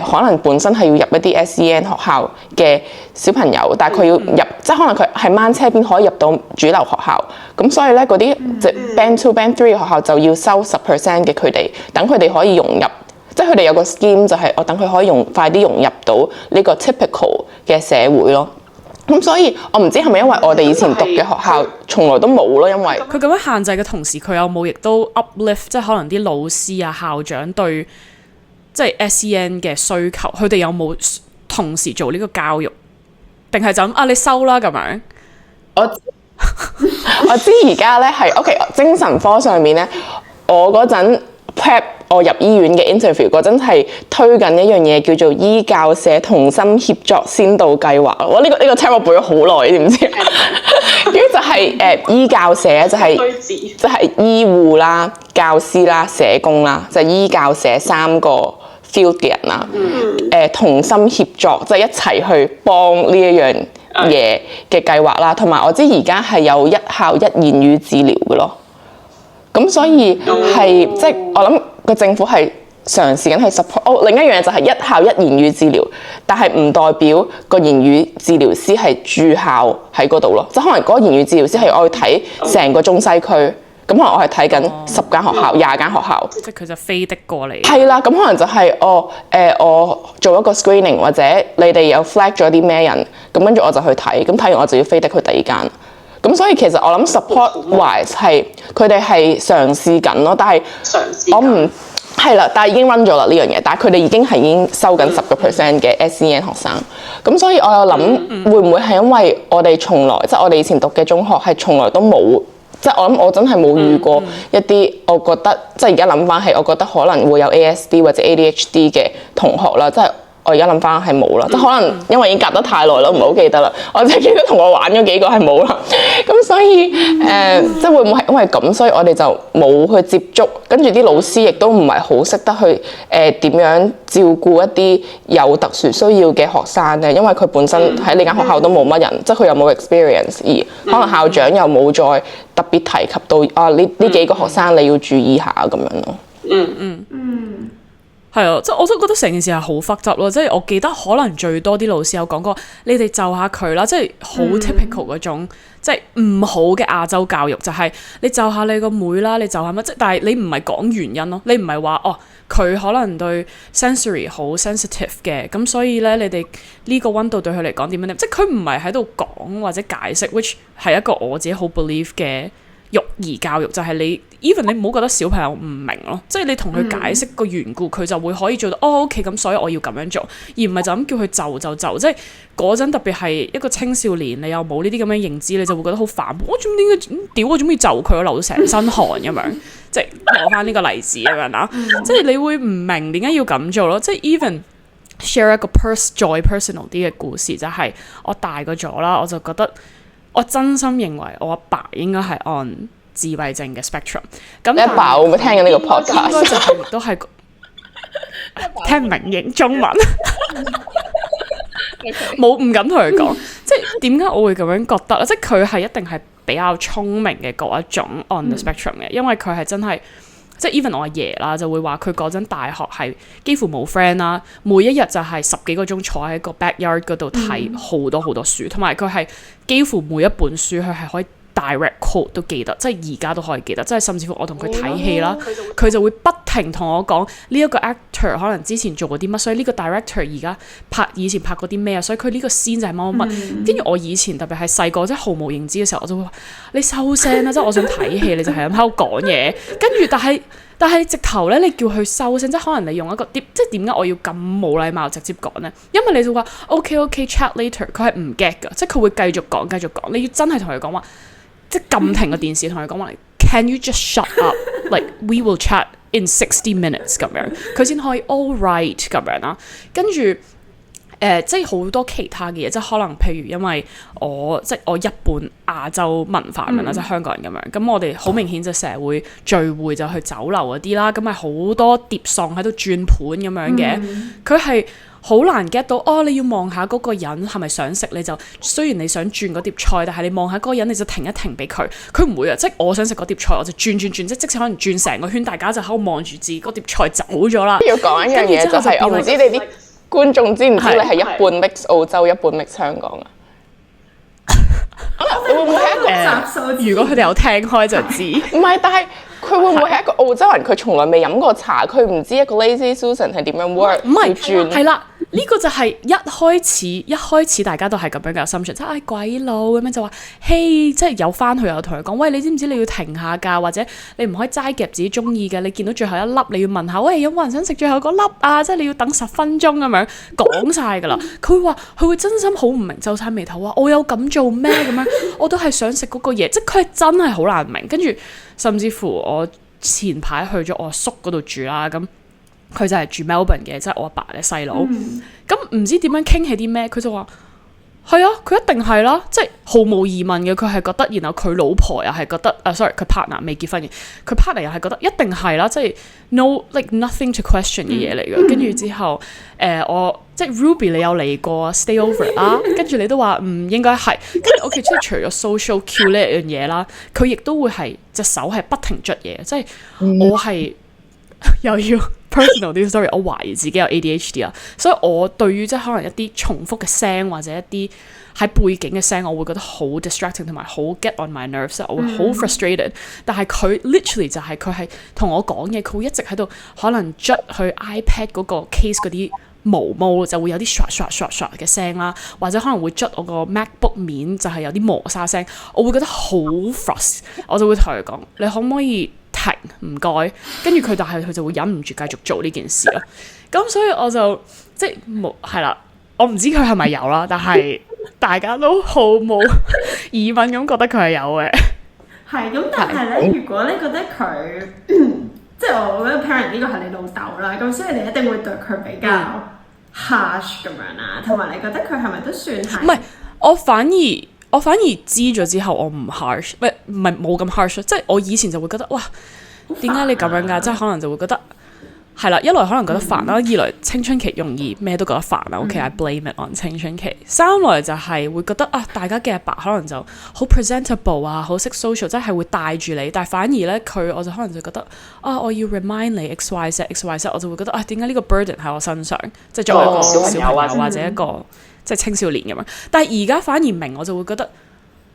可能本身係要入一啲 SEN 學校嘅小朋友，但係佢要入，即係可能佢係掹車邊可以入到主流學校，咁所以咧嗰啲即 Band 2、Band 3嘅學校就要收10% 嘅佢哋，等佢哋可以融入。即係佢哋有個 scheme 就係我等佢可以快啲融入到呢個 typical 嘅社會咯。咁所以我唔知係咪因為我哋以前讀嘅學校從來都冇咯，因為佢咁樣限制嘅同時，佢有冇亦都 uplift， 即係可能啲老師啊、校長對即係 SEN 嘅需求，佢哋有冇同時做呢個教育，定係就咁你收啦咁樣？我知而家咧係 OK 精神科上面咧，我嗰陣 prep 我入醫院嘅 interview 嗰陣係推緊一樣嘢叫做醫教社同心協作先導計劃。我呢個 term 我背咗好耐，你知唔知？跟住就係醫教社就係醫護啦、教師啦、社工啦，就係醫教社3個 field 嘅人啦。同心協作即係一齊去幫呢一樣嘢嘅計劃啦。同埋我知而家係有1校1言語治療嘅咯。咁所以係即係我諗個政府係嘗試緊去 support。另一樣嘢就係1校1言語治療，但係唔代表個言語治療師係駐校喺嗰度咯。即係可能嗰個言語治療師係我去睇成個中西區，咁可能我係睇緊10間學校、20間學校，即係佢就飛的過嚟。係啦，咁可能就係我做一個 screening， 或者你哋有 flag 咗啲咩人，咁跟住我就去睇，咁睇完我就要飛的去第2間。咁所以其實我諗 support wise 係佢哋係嘗試緊咯，但係我唔係啦，但係已經 run 咗啦呢樣嘢，但係佢哋已經收緊10% 嘅 SEN 學生。咁所以我有諗會唔會係因為我哋從來即係我哋以前讀嘅中學係從來都冇，即係我諗我真係冇遇過一啲我覺得即係而家諗翻係我覺得可能會有 ASD 或者 ADHD 嘅同學啦，即係。我而家諗翻係冇啦，即係可能因為已經隔得太耐啦，唔係好記得啦。我淨係記得同我玩咗幾個係冇啦。咁所以即係會唔會係因為咁，所以我哋就冇去接觸，跟住啲老師亦都唔係好識得去點樣照顧一啲有特殊需要嘅學生咧，因為佢本身喺呢間學校都冇乜人，即係佢又冇 experience，而可能校長又冇再特別提及到呢幾個學生你要注意下咁樣咯。係啊，即係我都覺得成件事係好複雜咯。即係我記得可能最多啲老師有講過，你哋就下佢啦，即係好 typical 嗰種，即係唔好嘅亞洲教育就係你就下你個妹啦，你就下乜即係，但係你唔係講原因咯，你唔係話佢可能對 sensory 好 sensitive 嘅，咁所以咧你哋呢個溫度對佢嚟講點樣，即係佢唔係喺度講或者解釋 which 係一個我自己好 believe 嘅育兒教育，就係你 even 你唔好覺得小朋友唔明咯，即係你同佢解釋個緣故，佢就會可以做到OK 咁，所以我要咁樣做，而唔係就咁叫佢就，即係嗰陣特別係一個青少年，你又冇呢啲咁嘅認知，你就會覺得好煩。我做點解屌我做咩就佢，我流到成身汗咁樣，即係攞翻呢個例子咁樣啦，即係你會唔明點解要咁做咯，即係 even share 一個再 personal 啲嘅故事，就係我大個咗啦，我就覺得。我真心認為我阿爸應該係按自閉症嘅 spectrum。咁阿爸會唔會聽緊呢個 podcast？ 應該就係都係聽明型中文，冇唔敢同佢講。即係點解我會咁樣覺得咧？即係佢係一定係比較聰明嘅嗰一種 on the spectrum 嘅，因為佢係真係。即係 even 我阿爺啦，就會話佢嗰陣大學係幾乎冇 friend 啦，每一日就係10幾個鐘坐喺個 backyard 嗰度睇好多好多書，同埋佢係幾乎每一本書佢係可以 direct quote 都記得，即係而家都可以記得，即係甚至乎我同佢睇戲啦，佢就會不停同我講呢一個 actor 可能之前做過啲乜，所以呢個 director 而家以前拍過啲咩啊，所以佢呢個 scene 就係乜乜乜。跟住我以前特別係細個即係毫無認知嘅時候，我就會話你收聲啦，即係我想睇戲，你就係咁喺度講嘢，跟住但係直頭咧，你叫佢收聲，即係可能你用一個即係點解我要咁冇禮貌直接講咧？因為你就話 OK chat later， 佢係唔 get 㗎，即係佢會繼續講。你要真係同佢講話，即係撳停個電視，同佢講話 Can you just shut up？ Like we will chat in 60 minutes 咁樣，佢先可以 all right 咁樣啦。跟住即係好多其他嘅嘢，即係可能譬如因為我一半亞洲文化咁樣啦，即係香港人咁樣，咁我哋好明顯就成日會聚會就去酒樓嗰啲啦，咁咪好多碟餸喺度轉盤咁樣嘅，佢係好難 get 到你要望下嗰個人係咪想食，你就雖然你想轉嗰碟菜，但係你望下嗰個人你就停一停俾佢，佢唔會啊，即係我想食嗰碟菜我就轉，即使可能轉成個圈，大家就喺度望住自己嗰碟菜走咗啦。要講一樣嘢就係我唔知你啲觀眾知唔知你係一半 mix 澳洲，一半 mix 香港啊？你會唔會係一個如果佢哋有聽開就知。唔係，但係佢會唔會係一個澳洲人？佢從來未飲過茶，佢唔知一個 Lazy Susan 係點樣 work。唔係轉係啦，呢個就係一開始大家都係咁樣嘅 assumption， 即係鬼佬咁樣就話，嘿，即係有翻去又同佢講，喂，你知唔知你要停下㗎？或者你唔可以齋夾自己中意嘅，你見到最後一粒你要問下，喂，有冇人想食最後嗰粒啊？即係你要等10分鐘咁樣講晒㗎啦。佢會真心好唔明，皺晒眉頭話我有咁做咩咁樣？我都係想食嗰個嘢，即係佢係真係好難明。跟住甚至乎我前排去咗我阿叔嗰度住啦，咁佢就係住 Melbourne 嘅，即係我阿爸嘅細佬。咁唔知點樣傾起啲咩，佢就話係啊，佢一定係啦，即係毫無疑問嘅。佢係覺得，然後佢老婆又係覺得，sorry， 佢 partner 未結婚嘅，佢 partner 又係覺得一定係啦，即係 no like nothing to question 嘅嘢嚟嘅。跟住之後，我即係 Ruby 你有嚟過 stay over 啦，跟住你都話應該係，跟住 OK， 即係除咗 social cue 呢樣嘢啦，佢亦都會係隻手係不停捽嘢，即係我係又要 personal 啲 story， 我懷疑自己有 ADHD 啊，所以我對於即係可能一啲重複嘅聲或者一啲喺背景嘅聲，我會覺得好 distracting 同埋好 get on my nerves， 我會好 frustrated。但係佢 literally 就係佢係同我講嘢，佢會一直喺度可能捽去 iPad 嗰個 case 嗰啲毛就會有啲刷嘅聲啦，或者可能會捽我個 MacBook 面就係有啲磨砂聲，我會覺得好 frust， 我就會同佢講，你可唔可以停唔該？跟住佢佢就會忍唔住繼續做呢件事咯。咁所以我就即係冇係啦，我唔知佢係咪有啦，但係大家都好冇疑問咁覺得佢係有嘅。係咁，但係咧，如果你覺得佢即係我覺得 parent 呢個係你老豆啦，咁所以你一定會對佢比較 harsh 咁樣啦，同埋你覺得佢係咪都算係？唔係，我反而知咗之後，我唔 harsh， 唔係冇咁 harsh， 即係我以前就會覺得哇，點解你咁樣㗎？即係可能就會覺得係啦，一來可能覺得煩啦，二來青春期容易咩都覺得煩啦。OK，I blame it on 青春期。三來就係會覺得大家嘅阿爸可能就好 presentable 啊，好識 social， 即係會帶住你，但係反而咧我就可能就覺得我要 remind 你 XYZ， 我就會覺得點解呢個 burden 喺我身上，即係作為一個小朋友或者一個即係青少年咁樣。但係而家反而明，我就會覺得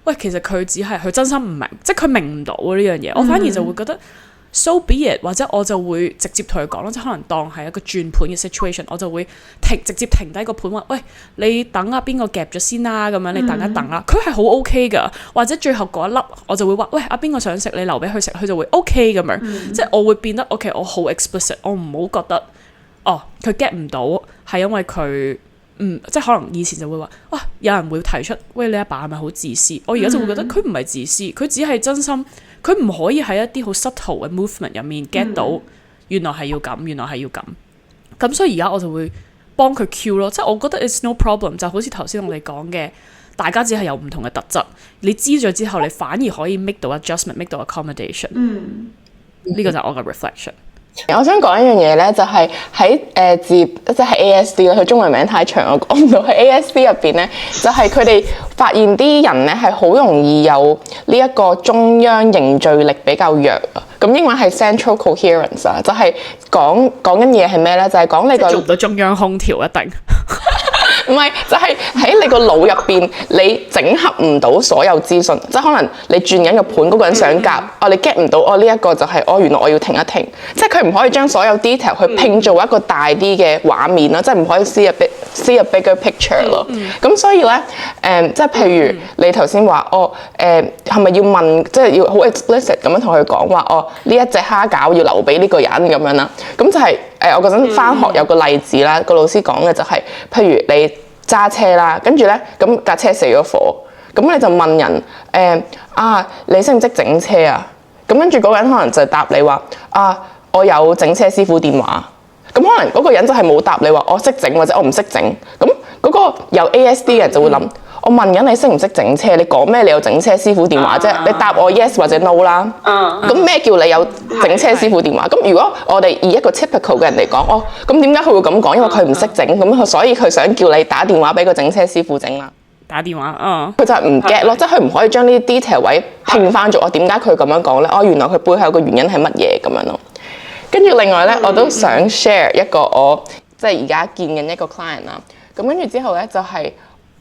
喂，其實佢只係佢真心唔明，即係佢明唔到呢樣嘢。我反而就會覺得So be it， 或者我就會直接同佢講咯，即係可能當係一個轉盤嘅 situation， 我就會直接停低個盤話，喂，你等下邊個夾咗先啦，咁樣你等一等啦。佢係好 OK 噶，或者最後嗰一粒我就會話，喂，邊個想食，你留俾佢食，佢就會 OK 咁樣。即係我會變得 OK， 我好 explicit， 我唔好覺得佢 get 唔到係因為佢即係可能以前就會話，有人會提出，喂，你阿爸係咪好自私？我而家就會覺得佢唔係自私，佢只係真心。佢唔可以喺一啲好 subtle 嘅 movement 入面 get 到原來係要咁，原來係要咁。咁所以而家我就會幫佢 cue 咯，即係我覺得 it's no problem， 就好似頭先我哋講嘅，大家只係有唔同嘅特質，你知咗之後，你反而可以 make 到 adjustment，make 到 accommodation。呢個就係我嘅 reflection。我想講一樣嘢咧，就係喺即係 ASD 啦，佢中文名太長，我講唔到。喺 ASD 入邊咧，就係佢哋發現啲人咧係好容易有呢一個中央凝聚力比較弱啊。咁英文係 central coherence 啊，就係講緊嘢係咩咧？就係講你個做唔到中央空調一定。唔係，就係喺你個腦入邊，你整合唔到所有資訊，即係可能你轉緊個盤，嗰個人想夾，你 get 唔到，呢一個就係原來我要停一停，即係佢唔可以將所有 detail 去拼做一個大啲嘅畫面啦，即係唔可以 see a bigger picture 咯。咁所以咧，即係譬如你頭先話，係咪要問，即係要好 explicit 咁樣同佢講話，呢一隻蝦餃要留俾呢個人咁樣啦。咁就係我嗰陣返學有個例子啦，個老師講嘅就係，譬如你揸車啦，跟住咧咁架車死咗火，咁你就問人你識唔識整車啊？咁跟住嗰個人可能就答你話我有整車師傅電話。咁可能嗰個人就係冇答你話我識整或者我唔識整。咁嗰個有 ASD 嘅人就會諗，我問緊你識唔識整車，你講咩？你有整車師傅電話啫，你答我 yes 或者 no 啦。咁咩叫你有整車師傅電話？咁如果我哋以一個 typical 嘅人嚟講，咁點解佢會咁講？因為佢唔識整，咁所以佢想叫你打電話俾個整車師傅整啦。打電話，佢就係唔 get 咯，即係佢唔可以將呢啲 detail 位拼翻咗。點解佢咁樣講咧？原來佢背後個原因係乜嘢咁樣咯。跟住另外咧，我都想 share 一個我即係而家見緊一個 client 啦。咁跟住之後咧，就係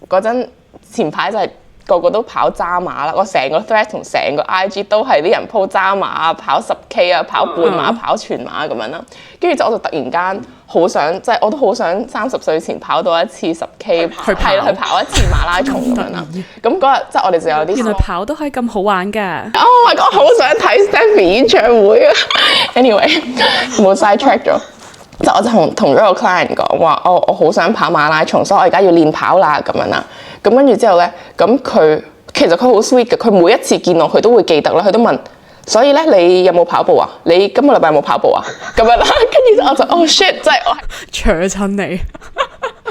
嗰陣前排就係個個都跑渣馬啦。我成個 thread 同成個 IG 都係啲人 po 渣馬啊，跑10K 啊，跑半馬、跑全馬咁樣啦。跟住就我就突然間好想，即係我都好想30歲前跑到一次10K， 去跑一次馬拉松咁樣啦。咁嗰日即係我哋就有啲原來跑都可以咁好玩㗎。Oh my god！ 好想睇 Stephy 演唱會啊。Anyway， 冇 side track 咗。即係我就同咗個 client 講話，我好想跑馬拉松，所以我而家要練跑啦咁樣啦。咁跟住之後咧，咁佢其實佢好 sweet 嘅，佢每一次見我佢都會記得啦，佢都問。所以咧，你有冇跑步啊？你今個禮拜有冇跑步啊？咁樣啦，跟住我就shit， 即係我搶親你。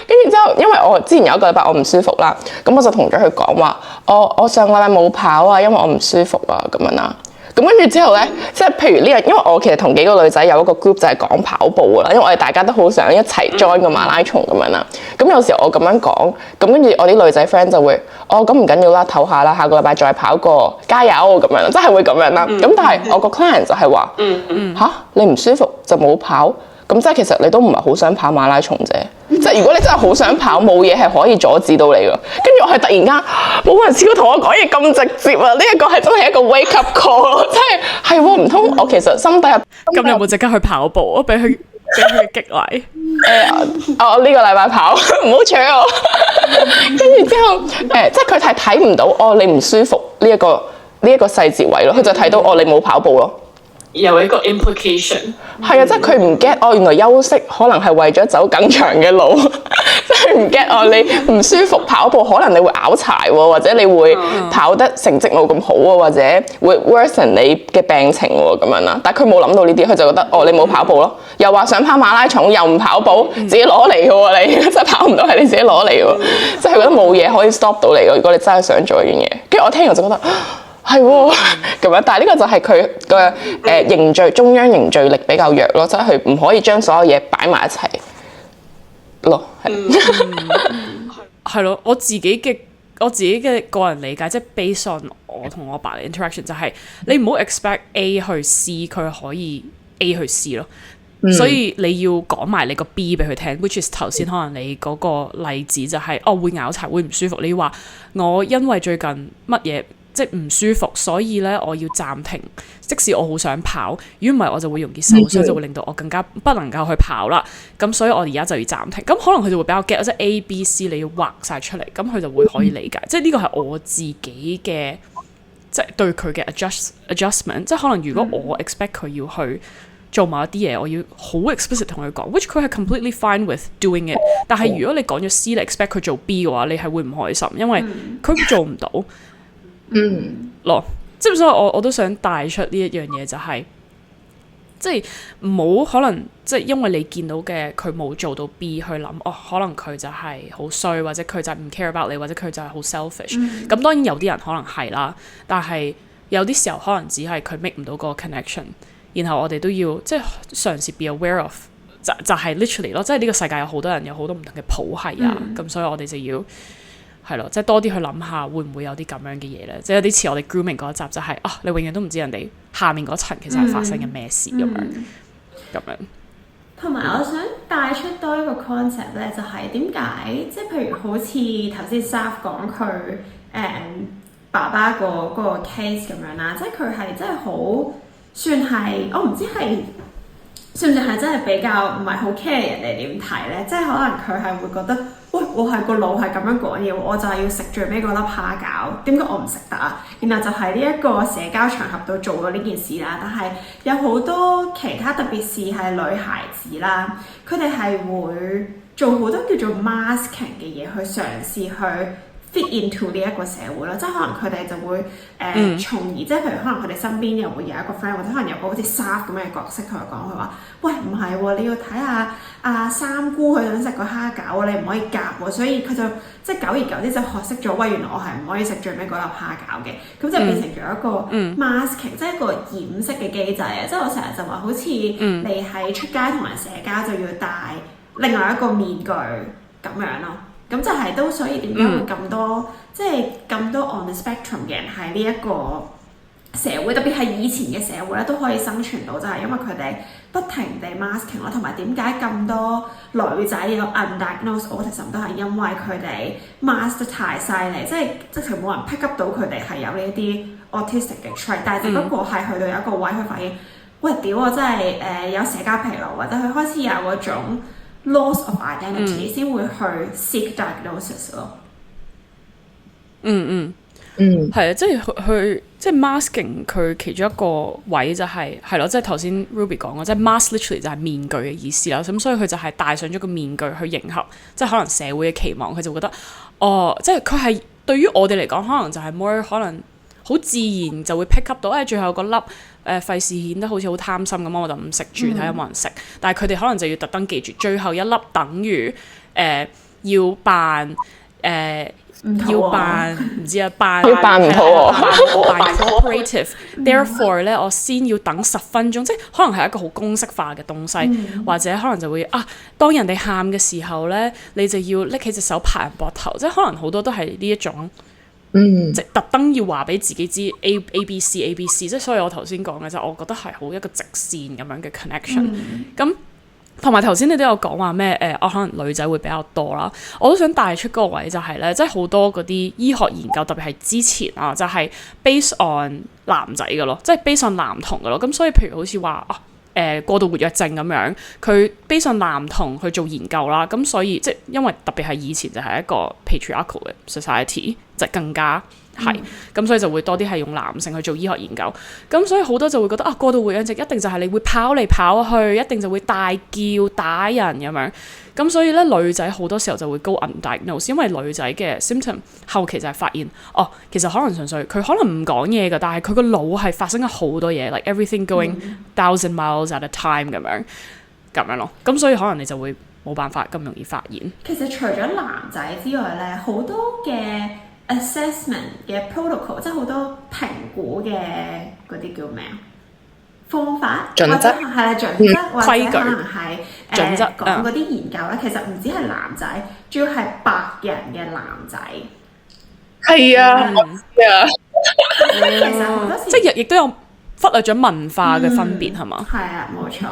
跟住之後，因為我之前有一個禮拜我唔舒服啦，咁我就同咗佢講話，我上個禮拜冇跑啊，因為我唔舒服啊，咁樣啦。咁跟住之後咧，即係譬如呢樣，因為我其實同幾個女仔有一個 group 就係講跑步啦，因為我哋大家都好想一齊 join 個馬拉松咁樣啦。咁有時候我咁樣講，咁跟住我啲女仔 friend 就會，咁唔緊要啦，唞下啦，下個禮拜再跑過，加油咁樣，真係會咁樣啦。咁但係我個 client 就係話，你唔舒服就冇跑。咁即係其實你都唔係好想跑馬拉松啫，即係如果你真係好想跑，冇嘢係可以阻止到你㗎。跟住我係突然間冇人試過同我講嘢咁直接啊！呢一個係真係一個 wake up call 咯，即係唔通我其實心底入咁你有冇即刻去跑步啊？俾佢激勵。我呢個禮拜跑，唔好搶我。跟住之後即係佢係睇唔到你唔舒服呢一個細節位咯，佢就睇到你冇跑步咯。有一個 implication，係啊，即係佢唔 get 原來休息可能係為咗走更長嘅路，即係唔 get 你唔舒服跑步可能你會拗柴喎，或者你會跑得成績冇咁好喎，或者會 worsen 你嘅病情喎咁樣啦。但係佢冇諗到呢啲，佢就覺得你冇跑步咯，又話想跑馬拉松又唔跑步，自己攞嚟嘅喎你，真係跑唔到係你自己攞嚟喎，即係佢覺得冇嘢可以 stop 到你嘅。如果你真係想做一樣嘢，跟住我聽完就覺得。係喎，咁樣，但係呢個就係佢嘅凝聚中央凝聚力比較弱咯，即係佢唔可以將所有嘢擺埋一齊咯，係咯，我自己嘅個人理解，即係 based on 我同我爸嘅 interaction， 就係你唔好 expect A 去 C， 佢可以 A 去 C 咯。所以你要講埋你個 B 俾佢聽 which is 頭先可能你嗰個例子就係會拗柴會唔舒服，你要話我因為最近乜嘢。即係唔舒服，所以咧我要暫停。即使我好想跑，如果唔係我就會容易受傷，就會令到我更加不能夠去跑啦。咁所以我而家就要暫停。咁可能佢就會比較 get， 即係 A、B、C 你要畫晒出嚟，咁佢就會可以理解。即係呢個係我自己嘅，即係對佢嘅 adjustment。即係可能如果我 expect 佢要去做某一啲嘢，我要好 explicit 同佢講 which 佢係 completely fine with doing it。但係如果你講咗 C， 你 expect 佢做 B 嘅話，你係會唔開心，因為佢做唔到。咯，即係所以我都想帶出呢一樣嘢，就係即係唔好可能即係因為你見到嘅佢冇做到 B 去諗可能佢就係好衰，或者佢就係唔 care about 你，或者佢就係好 selfish。咁當然有啲人可能係啦，但係有啲時候可能只係佢 make 唔到個 connection， 然後我哋都要即係嘗試 be aware of， 就係 literally 咯，即係呢個世界有好多人有好多唔同嘅譜系啊，咁所以我哋就要。係咯，即係多啲去諗下，會唔會有啲咁樣嘅嘢咧？即係有啲似我哋 grooming 嗰一集，就係你永遠都唔知人哋下面嗰層其實係發生緊咩事咁樣。同埋我想帶出多一個 concept 咧，就係點解即係譬如好似頭先 Saf 講佢爸爸嗰個 case 咁樣啦，即係佢係真係好算係我唔知係算唔算係真係比較唔係好 care 人哋點睇咧，即係可能佢係會覺得喂，我係個腦係咁樣講嘢，我就係要食最尾嗰粒蝦餃，點解我唔食得啊？然後就喺呢一個社交場合度做咗呢件事啦。但係有好多其他特別是係女孩子啦，佢哋係會做好多叫做 masking 嘅嘢去嘗試去fit into 呢一個社會咯，即係可能佢哋就會從而即係譬如可能佢哋身邊又會有一個 friend 或者可能有個好似 Saf 咁嘅角色同佢講，佢話：喂，唔係喎，你要睇下阿三姑佢想食個蝦餃啊，你唔可以夾喎。所以佢就即係久而久之就學識咗，喂，原來我係唔可以食最尾嗰粒蝦餃嘅，咁就變成咗一個 masking，即係一個掩飾嘅機制啊！即係我成日就話，好似你喺出街同人社交就要戴另外一個面具咁樣咯。咁就係都，所以點解會咁多，即係咁多 on the spectrum 嘅人喺呢一個社會，特別係以前嘅社會咧，都可以生存到，就係因為佢哋不停地 masking 咯，同埋點解咁多女仔有 undiagnosed autism 都係因為佢哋 mask 得太犀利，即係直情冇人 pick up 到佢哋係有呢一啲 autistic 嘅 trait，但係只不過係去到有一個位，佢發現喂屌我真係有社交疲勞，或者佢開始有嗰種loss of identity 先會去 seek diagnosis 咯。係啊，即係佢即係 masking 佢其中一個位就係咯，即係頭先 Ruby 講嘅，即係 mask literally 就係面具嘅意思啦。咁所以佢就係戴上咗個面具去迎合，即係可能社會嘅期望，佢就會覺得即係佢係對於我哋嚟講，可能就係 more 可能好自然就會 pick up 到，最後個粒費事顯得好似好貪心咁，我就唔食住，睇下有冇人食。但係佢哋可能就要特登記住，最後一粒等於要扮要扮唔知啊，扮要扮唔肚餓，扮 cooperative。Therefore 咧，我先要等10分鐘，即係可能係一個好公式化嘅東西，或者可能就會當人哋喊嘅時候咧，你就要拎起隻手拍人膊頭，即係可能好多都係呢一種。即特登要話俾自己知 A B C A B C， 即係所以我頭先講嘅就我覺得係好一個直線咁樣嘅 connection。咁同埋頭先你都有講話咩可能女仔會比較多啦，我都想帶出嗰個位就係咧，即係好多嗰啲醫學研究，特別係之前就係 based on 男仔嘅咯，即係 based on 男童嘅咯。咁所以譬如好似話過度活躍症咁樣，佢 based on 男童去做研究啦。咁所以即係因為特別係以前就係一個 patriarchal 嘅 society，就更加係咁，所以就會多啲係用男性去做醫學研究。咁所以好多就會覺得過度活躍症一定就係你會跑嚟跑去，一定就會大叫打人咁樣。咁所以咧，女仔好多時候就會 go undiagnosed， 因為女仔嘅 symptom 後期就係發現其實可能純粹佢可能唔講嘢㗎，但係佢個腦係發生咗好多嘢，like everything going 1000 miles at a time 咁樣咯。咁所以可能你就會冇辦法咁容易發現。其實除咗男仔之外咧，好多嘅 assessment 嘅 protocol， 即係好多評估嘅嗰啲叫咩啊？方法準則係啦，準則或者規矩可能係準則講嗰啲研究咧，其實唔止係男仔，主要係白人嘅男仔。係啊，其實好多時即係亦都有忽略咗文化嘅分別係嘛？係啊，冇錯。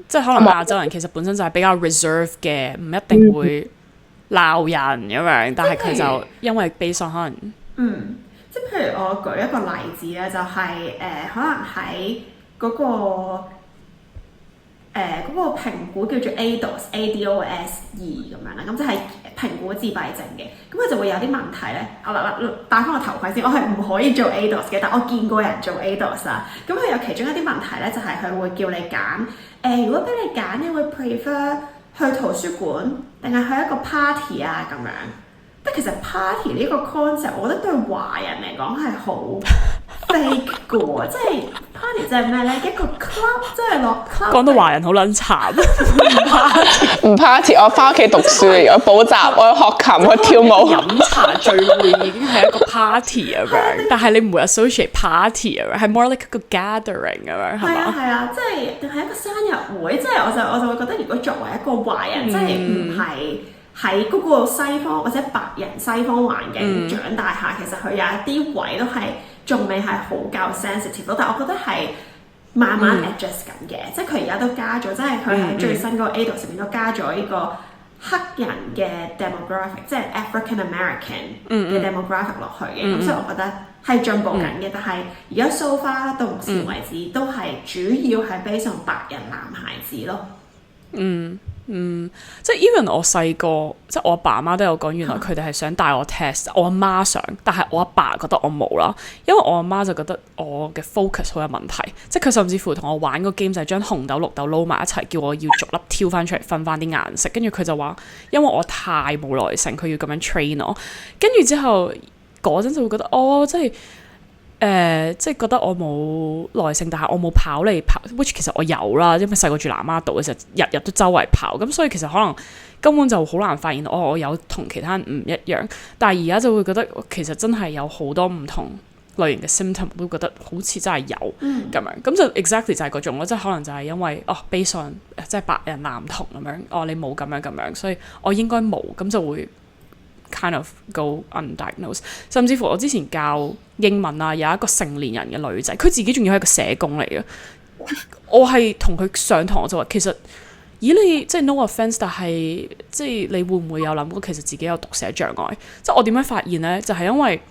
即係可能亞洲人其實本身就係比較 reserve 嘅，唔一定會鬧人咁樣，但係佢就因為 based on 可能即係譬如我舉一個例子咧，就係可能喺嗰個評估叫做 ADOS 2咁樣啦，咁就係評估自閉症嘅，咁佢就會有啲問題咧。戴翻個頭盔先，我係唔可以做 ADOS 嘅，但我見過人做 ADOS 啦。咁佢有其中一啲問題咧，就係佢會叫你揀如果俾你揀，你會 prefer 去圖書館定係去一個 party 啊咁樣。其實 party 呢個 concept， 我覺得對華人嚟講係好 fake 嘅喎，即係 party 就係咩咧？一個 club， 即係落 club。講到華人好撚慘，唔 party， 我翻屋企讀書，我補習，我學琴，我跳舞。飲茶聚會已經係一個 party 咁樣，但係你唔會 associate party 咁樣，係 more like 一個 gathering 咁樣，係嘛？係啊，即係定係一個生日會，即係我就會覺得，如果作為一個華人，即係唔係喺嗰個西方或者白人西方環境長大下，其實佢有一啲位都係仲未係好夠 sensitive 咯。但係我覺得係慢慢 adjust 緊嘅，即係佢而家都加咗，即係佢喺最新嗰個 ADOS 入面都加咗呢個黑人嘅 demographic，即係 African American 嘅 demographic 落去嘅，咁所以我覺得係進步緊嘅，但係而家 so far 到目前為止都係主要係 based on 白人男孩子咯。即係 even 我細個，即係我阿爸阿媽都有講，原來佢哋係想帶我 test，我阿媽想，但係我阿爸覺得我冇啦，因為我阿媽就覺得我嘅 focus 好有問題，即係佢甚至乎同我玩個 game 就係將紅豆綠豆撈埋一齊，叫我要逐粒挑翻出嚟分翻啲顏色，跟住佢就話因為我太冇耐性，佢要咁樣 train 我，跟住之後嗰陣就會覺得即係。即係覺得我冇耐性，但係我冇跑嚟跑 ，which 其實我有啦，因為細個住南丫島嘅時候，日日都周圍跑，咁所以其實可能根本就好難發現我有同其他人唔一樣。但係而家就會覺得其實真係有好多唔同類型嘅 symptom， 都覺得好似真係有咁樣。咁就 exactly 就係嗰種咯，即係可能就係因為based on 即係白人男童咁樣，你冇咁樣，所以我應該冇，咁就會。kind of go undiagnosed， 甚至乎我之前教英文啊，有一個成年人嘅女仔，佢自己仲要係一個社工嚟嘅。我係同佢上堂，我就話其實，你即係 no offense， 但係即係你會唔會有諗過其實自己有讀寫障礙？即係我點樣發現呢？就係因為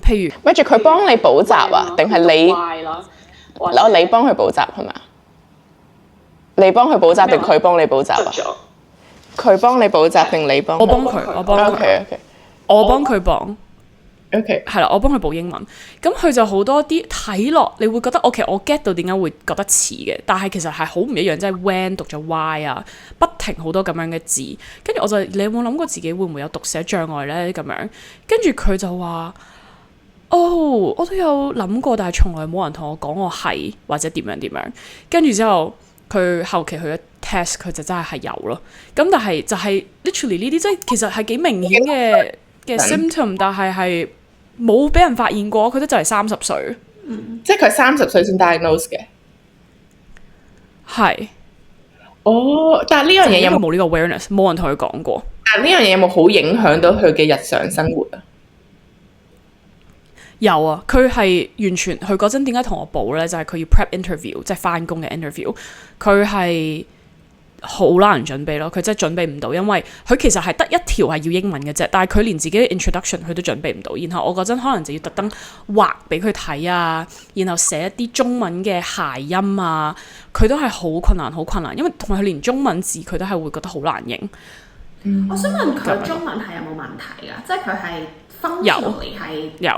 譬如，咪住佢幫你補習啊，定係你？你幫佢補習係咪啊？你幫佢補習定佢幫你補習啊？佢幫你補習定你幫？我幫佢。我幫佢補。OK，係啦，我幫佢補英文。咁佢就好多啲睇落，你會覺得 OK，我 get 到點解會覺得似嘅，但係其實係好唔一樣，即係 when 讀咗 y 啊，不停好多咁樣嘅字。跟住我就你有冇諗過自己會唔會有讀寫障礙咧？咁樣跟住佢就話：我都有諗過，但係從來冇人同我講我係或者點樣。跟住之後。佢後期佢嘅 test 佢就真係有咯，咁但係就係 literally 呢啲即係其實係幾明顯嘅 symptom， 但係冇俾人發現過，佢都就係30歲，即係佢30歲先 diagnose 嘅，係，但係呢樣嘢有冇呢個 awareness， 冇人同佢講過，但係呢樣嘢有冇好影響到佢嘅日常生活啊？有啊，佢係完全佢嗰陣點解同我補咧？就係佢要 prep interview， 即係翻工嘅 interview， 佢係好難準備咯。佢真係準備唔到，因為佢其實係得一條係要英文嘅啫，但係佢連自己嘅 introduction 佢都準備唔到。然後我嗰陣可能就要特登畫俾佢睇啊，然後寫一啲中文嘅諧音啊，佢都係好困難，因為同埋佢連中文字佢都係會覺得好難認。我想問佢中文係有冇問題㗎？即係佢係。有，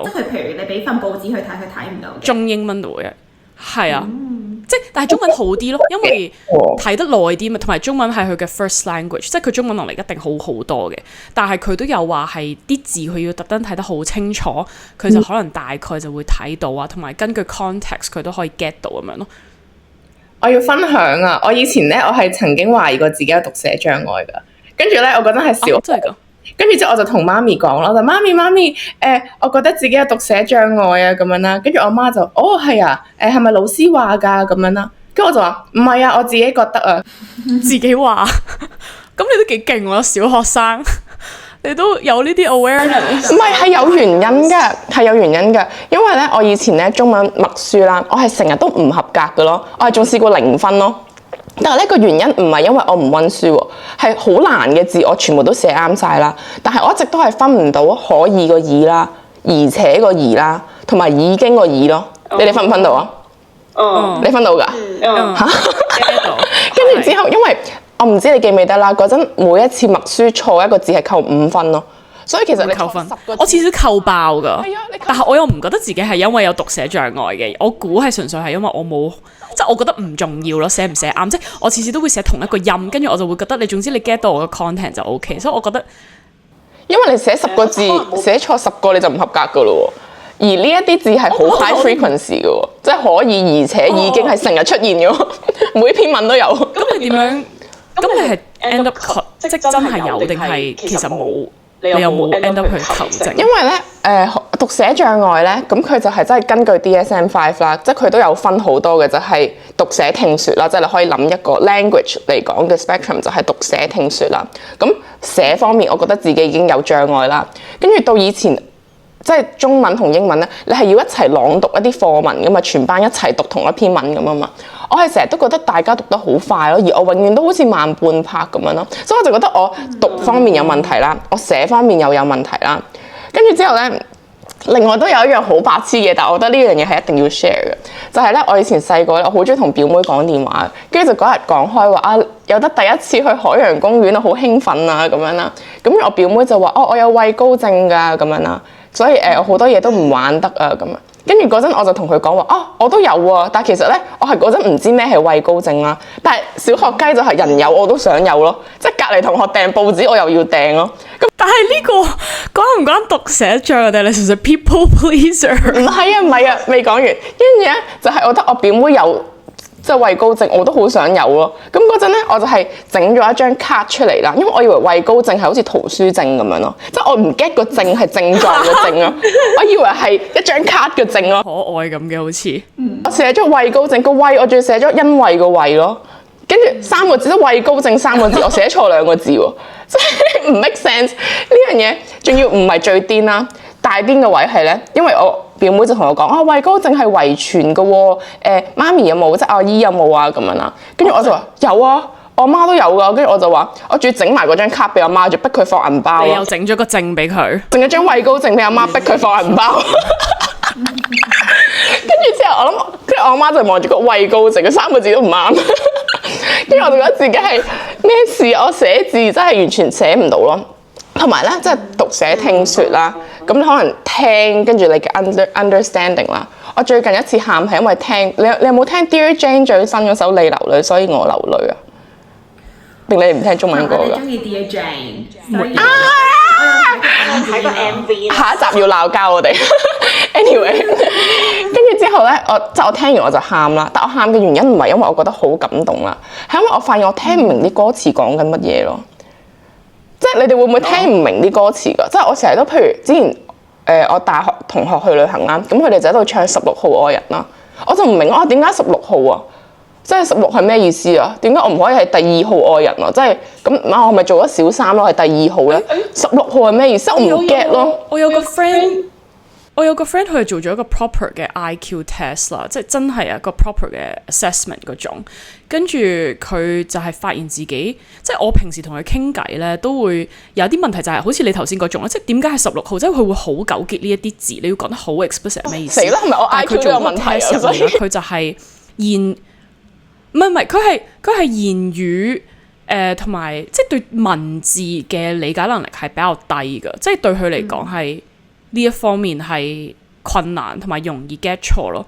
即係佢譬如你俾份報紙去睇，佢睇唔到嘅。中英文度嘅，係啊，即係但係中文好啲咯，因為睇得耐啲嘛，同埋中文係佢嘅 first language， 即係佢中文能力一定好多嘅。但係佢都有話係啲字佢要特登睇得好清楚，佢就可能大概就會睇到啊，同埋根據 context 佢都可以 get 到咁樣咯。我要分享啊！我以前咧，我係曾經懷疑過自己有讀寫障礙㗎，跟住咧，我嗰陣係小，真係㗎。跟住之後我就同媽咪講啦，我就媽咪，我覺得自己有讀寫障礙啊咁樣啦。跟住我媽就，係啊，係咪老師話㗎咁樣啦？跟住我就話唔係啊，我自己覺得啊，自己話，咁你都幾勁喎，小學生，你都有呢啲 awareness。唔係有原因㗎，因為咧我以前咧中文默書啦，我係成日都唔合格㗎咯，我係仲試過0分咯。但係呢個原因唔係因為我唔溫書喎，係好難嘅字我全部都寫啱晒啦。但係我一直都係分唔到可以個以啦，而且個而啦，同埋已經個已咯。你哋分唔分到啊？你分到㗎？跟住之後，因為我唔知你記唔記得啦，嗰陣每一次默書錯一個字係扣5分咯。所以其實你扣分，我次次扣爆㗎。但係我又唔覺得自己係因為有讀寫障礙嘅，我估係純粹係因為我冇。即係我覺得唔重要咯，寫唔寫啱，即係我次次都會寫同一個音，跟住我就會覺得總之你 get 到我嘅 content 就 OK， 所以我覺得，因為你寫10個字，寫錯10個你就唔合格噶咯喎，而呢一啲字係好 high frequency 嘅喎，即係可以而且已經係成日出現嘅，每篇文都有。咁你點樣？咁你係 end up 即真係有定係其實冇？你有冇 end up 去求證？因為咧，讀寫障礙咧，咁佢就係真係根據 DSM-5 啦，即係佢都有分好多嘅，就係讀寫聽説啦，即係你可以諗一個 language 嚟講嘅 spectrum 就係讀寫聽説啦。咁寫方面，我覺得自己已經有障礙啦。跟住到以前即係中文同英文咧，你係要一齊朗讀一啲課文噶嘛，全班一齊讀同一篇文咁啊嘛。我係成日都覺得大家讀得好快咯，而我永遠都好似慢半拍咁樣咯，所以我就覺得我讀方面有問題啦，我寫方面又有問題啦。跟住之後咧，另外都有一樣好白痴嘅，但係我覺得呢樣嘢係一定要 share 嘅，就係咧我以前細個咧，我好中意同表妹講電話，跟住就嗰日講開話啊，有得第一次去海洋公園啊，好興奮啊咁樣啦。咁我表妹就話哦，我有畏高症㗎咁樣啦。所以我好多嘢都唔玩得啊咁樣，跟住嗰陣我就同佢講話我都有喎，但係其實咧我係嗰陣唔知咩係畏高症啦，但係小學雞就係人有我都想有咯，即係隔離同學訂報紙我又要訂咯。咁但係呢個關唔關讀寫障啊？定係你純粹 people pleaser？唔係啊，未講完。跟住咧就係我覺得我表妹有即係畏高症，我都好想有咯。咁嗰陣咧我就係整咗一張卡出嚟啦，因為我以為畏高症係好似圖書證咁樣咯，即係我唔 get 個症係症狀嘅症啊，我以為係一張卡嘅症咯，可愛咁嘅好似。我寫咗畏高症個畏，我仲要寫咗因為個畏咯，跟住三個字都畏高症三個字，我寫錯兩個字喎，即係唔 make sense 呢樣嘢，仲要唔係最癲啦，大癲嘅位係咧，因為我表妹就同我講畏高症係遺傳嘅喎，媽咪有冇？即係阿姨有冇啊？咁樣啦，跟住我就話有啊，我媽都有噶，跟住我就話我仲要整埋嗰張卡俾我媽，仲逼佢放銀包。你又整咗個證俾佢，整咗張畏高症俾阿媽，逼佢放銀包。跟住之後我諗，跟住我媽就望住個畏高症，佢三個字都唔啱。跟住我就覺得自己係咩事？我寫字真係完全寫唔到咯。同埋咧，即係讀寫聽説啦，咁你可能聽跟住你嘅 understanding 啦。我最近一次喊係因為聽你有冇聽 Dear Jane 最新嗰首《你流淚所以我流淚》啊？定你唔聽中文歌㗎？我中意 Dear Jane。睇個 MV 下一集要鬧交我哋。anyway， 跟住之後咧，我聽完我就喊啦。但我喊嘅原因唔係因為我覺得好感動啦，係因為我發現我聽唔明啲歌詞講緊乜嘢咯。即係你哋會唔會聽唔明啲歌詞㗎？即係我成日都譬如之前我大學同學去旅行啦，咁佢哋就喺度唱16號愛人啦，我就唔明點解16號啊？即係16係咩意思啊？點解我唔可以係第2號愛人啊？即係咁我係咪做咗小三咯？係第2號咧？16號係咩意思？我唔 get 咯。我有個 friend。我有個 friend 佢係做咗一個 proper 嘅 IQ test 啦，即係真係一個 proper 嘅 assessment 嗰種。跟住佢就係發現自己，即係我平時同佢傾偈咧，都會有啲問題，就係好似你頭先嗰種啦，即係點解係16號？即係佢會好糾結呢一啲字，你要講得好 explicit 係咩意思？死啦！係咪我 IQ 都有問題啊？所以佢就係唔係佢係言語同埋即係對文字嘅理解能力係比較低㗎，即係對佢嚟講係。呢一方面係困難同埋容易 get 錯咯，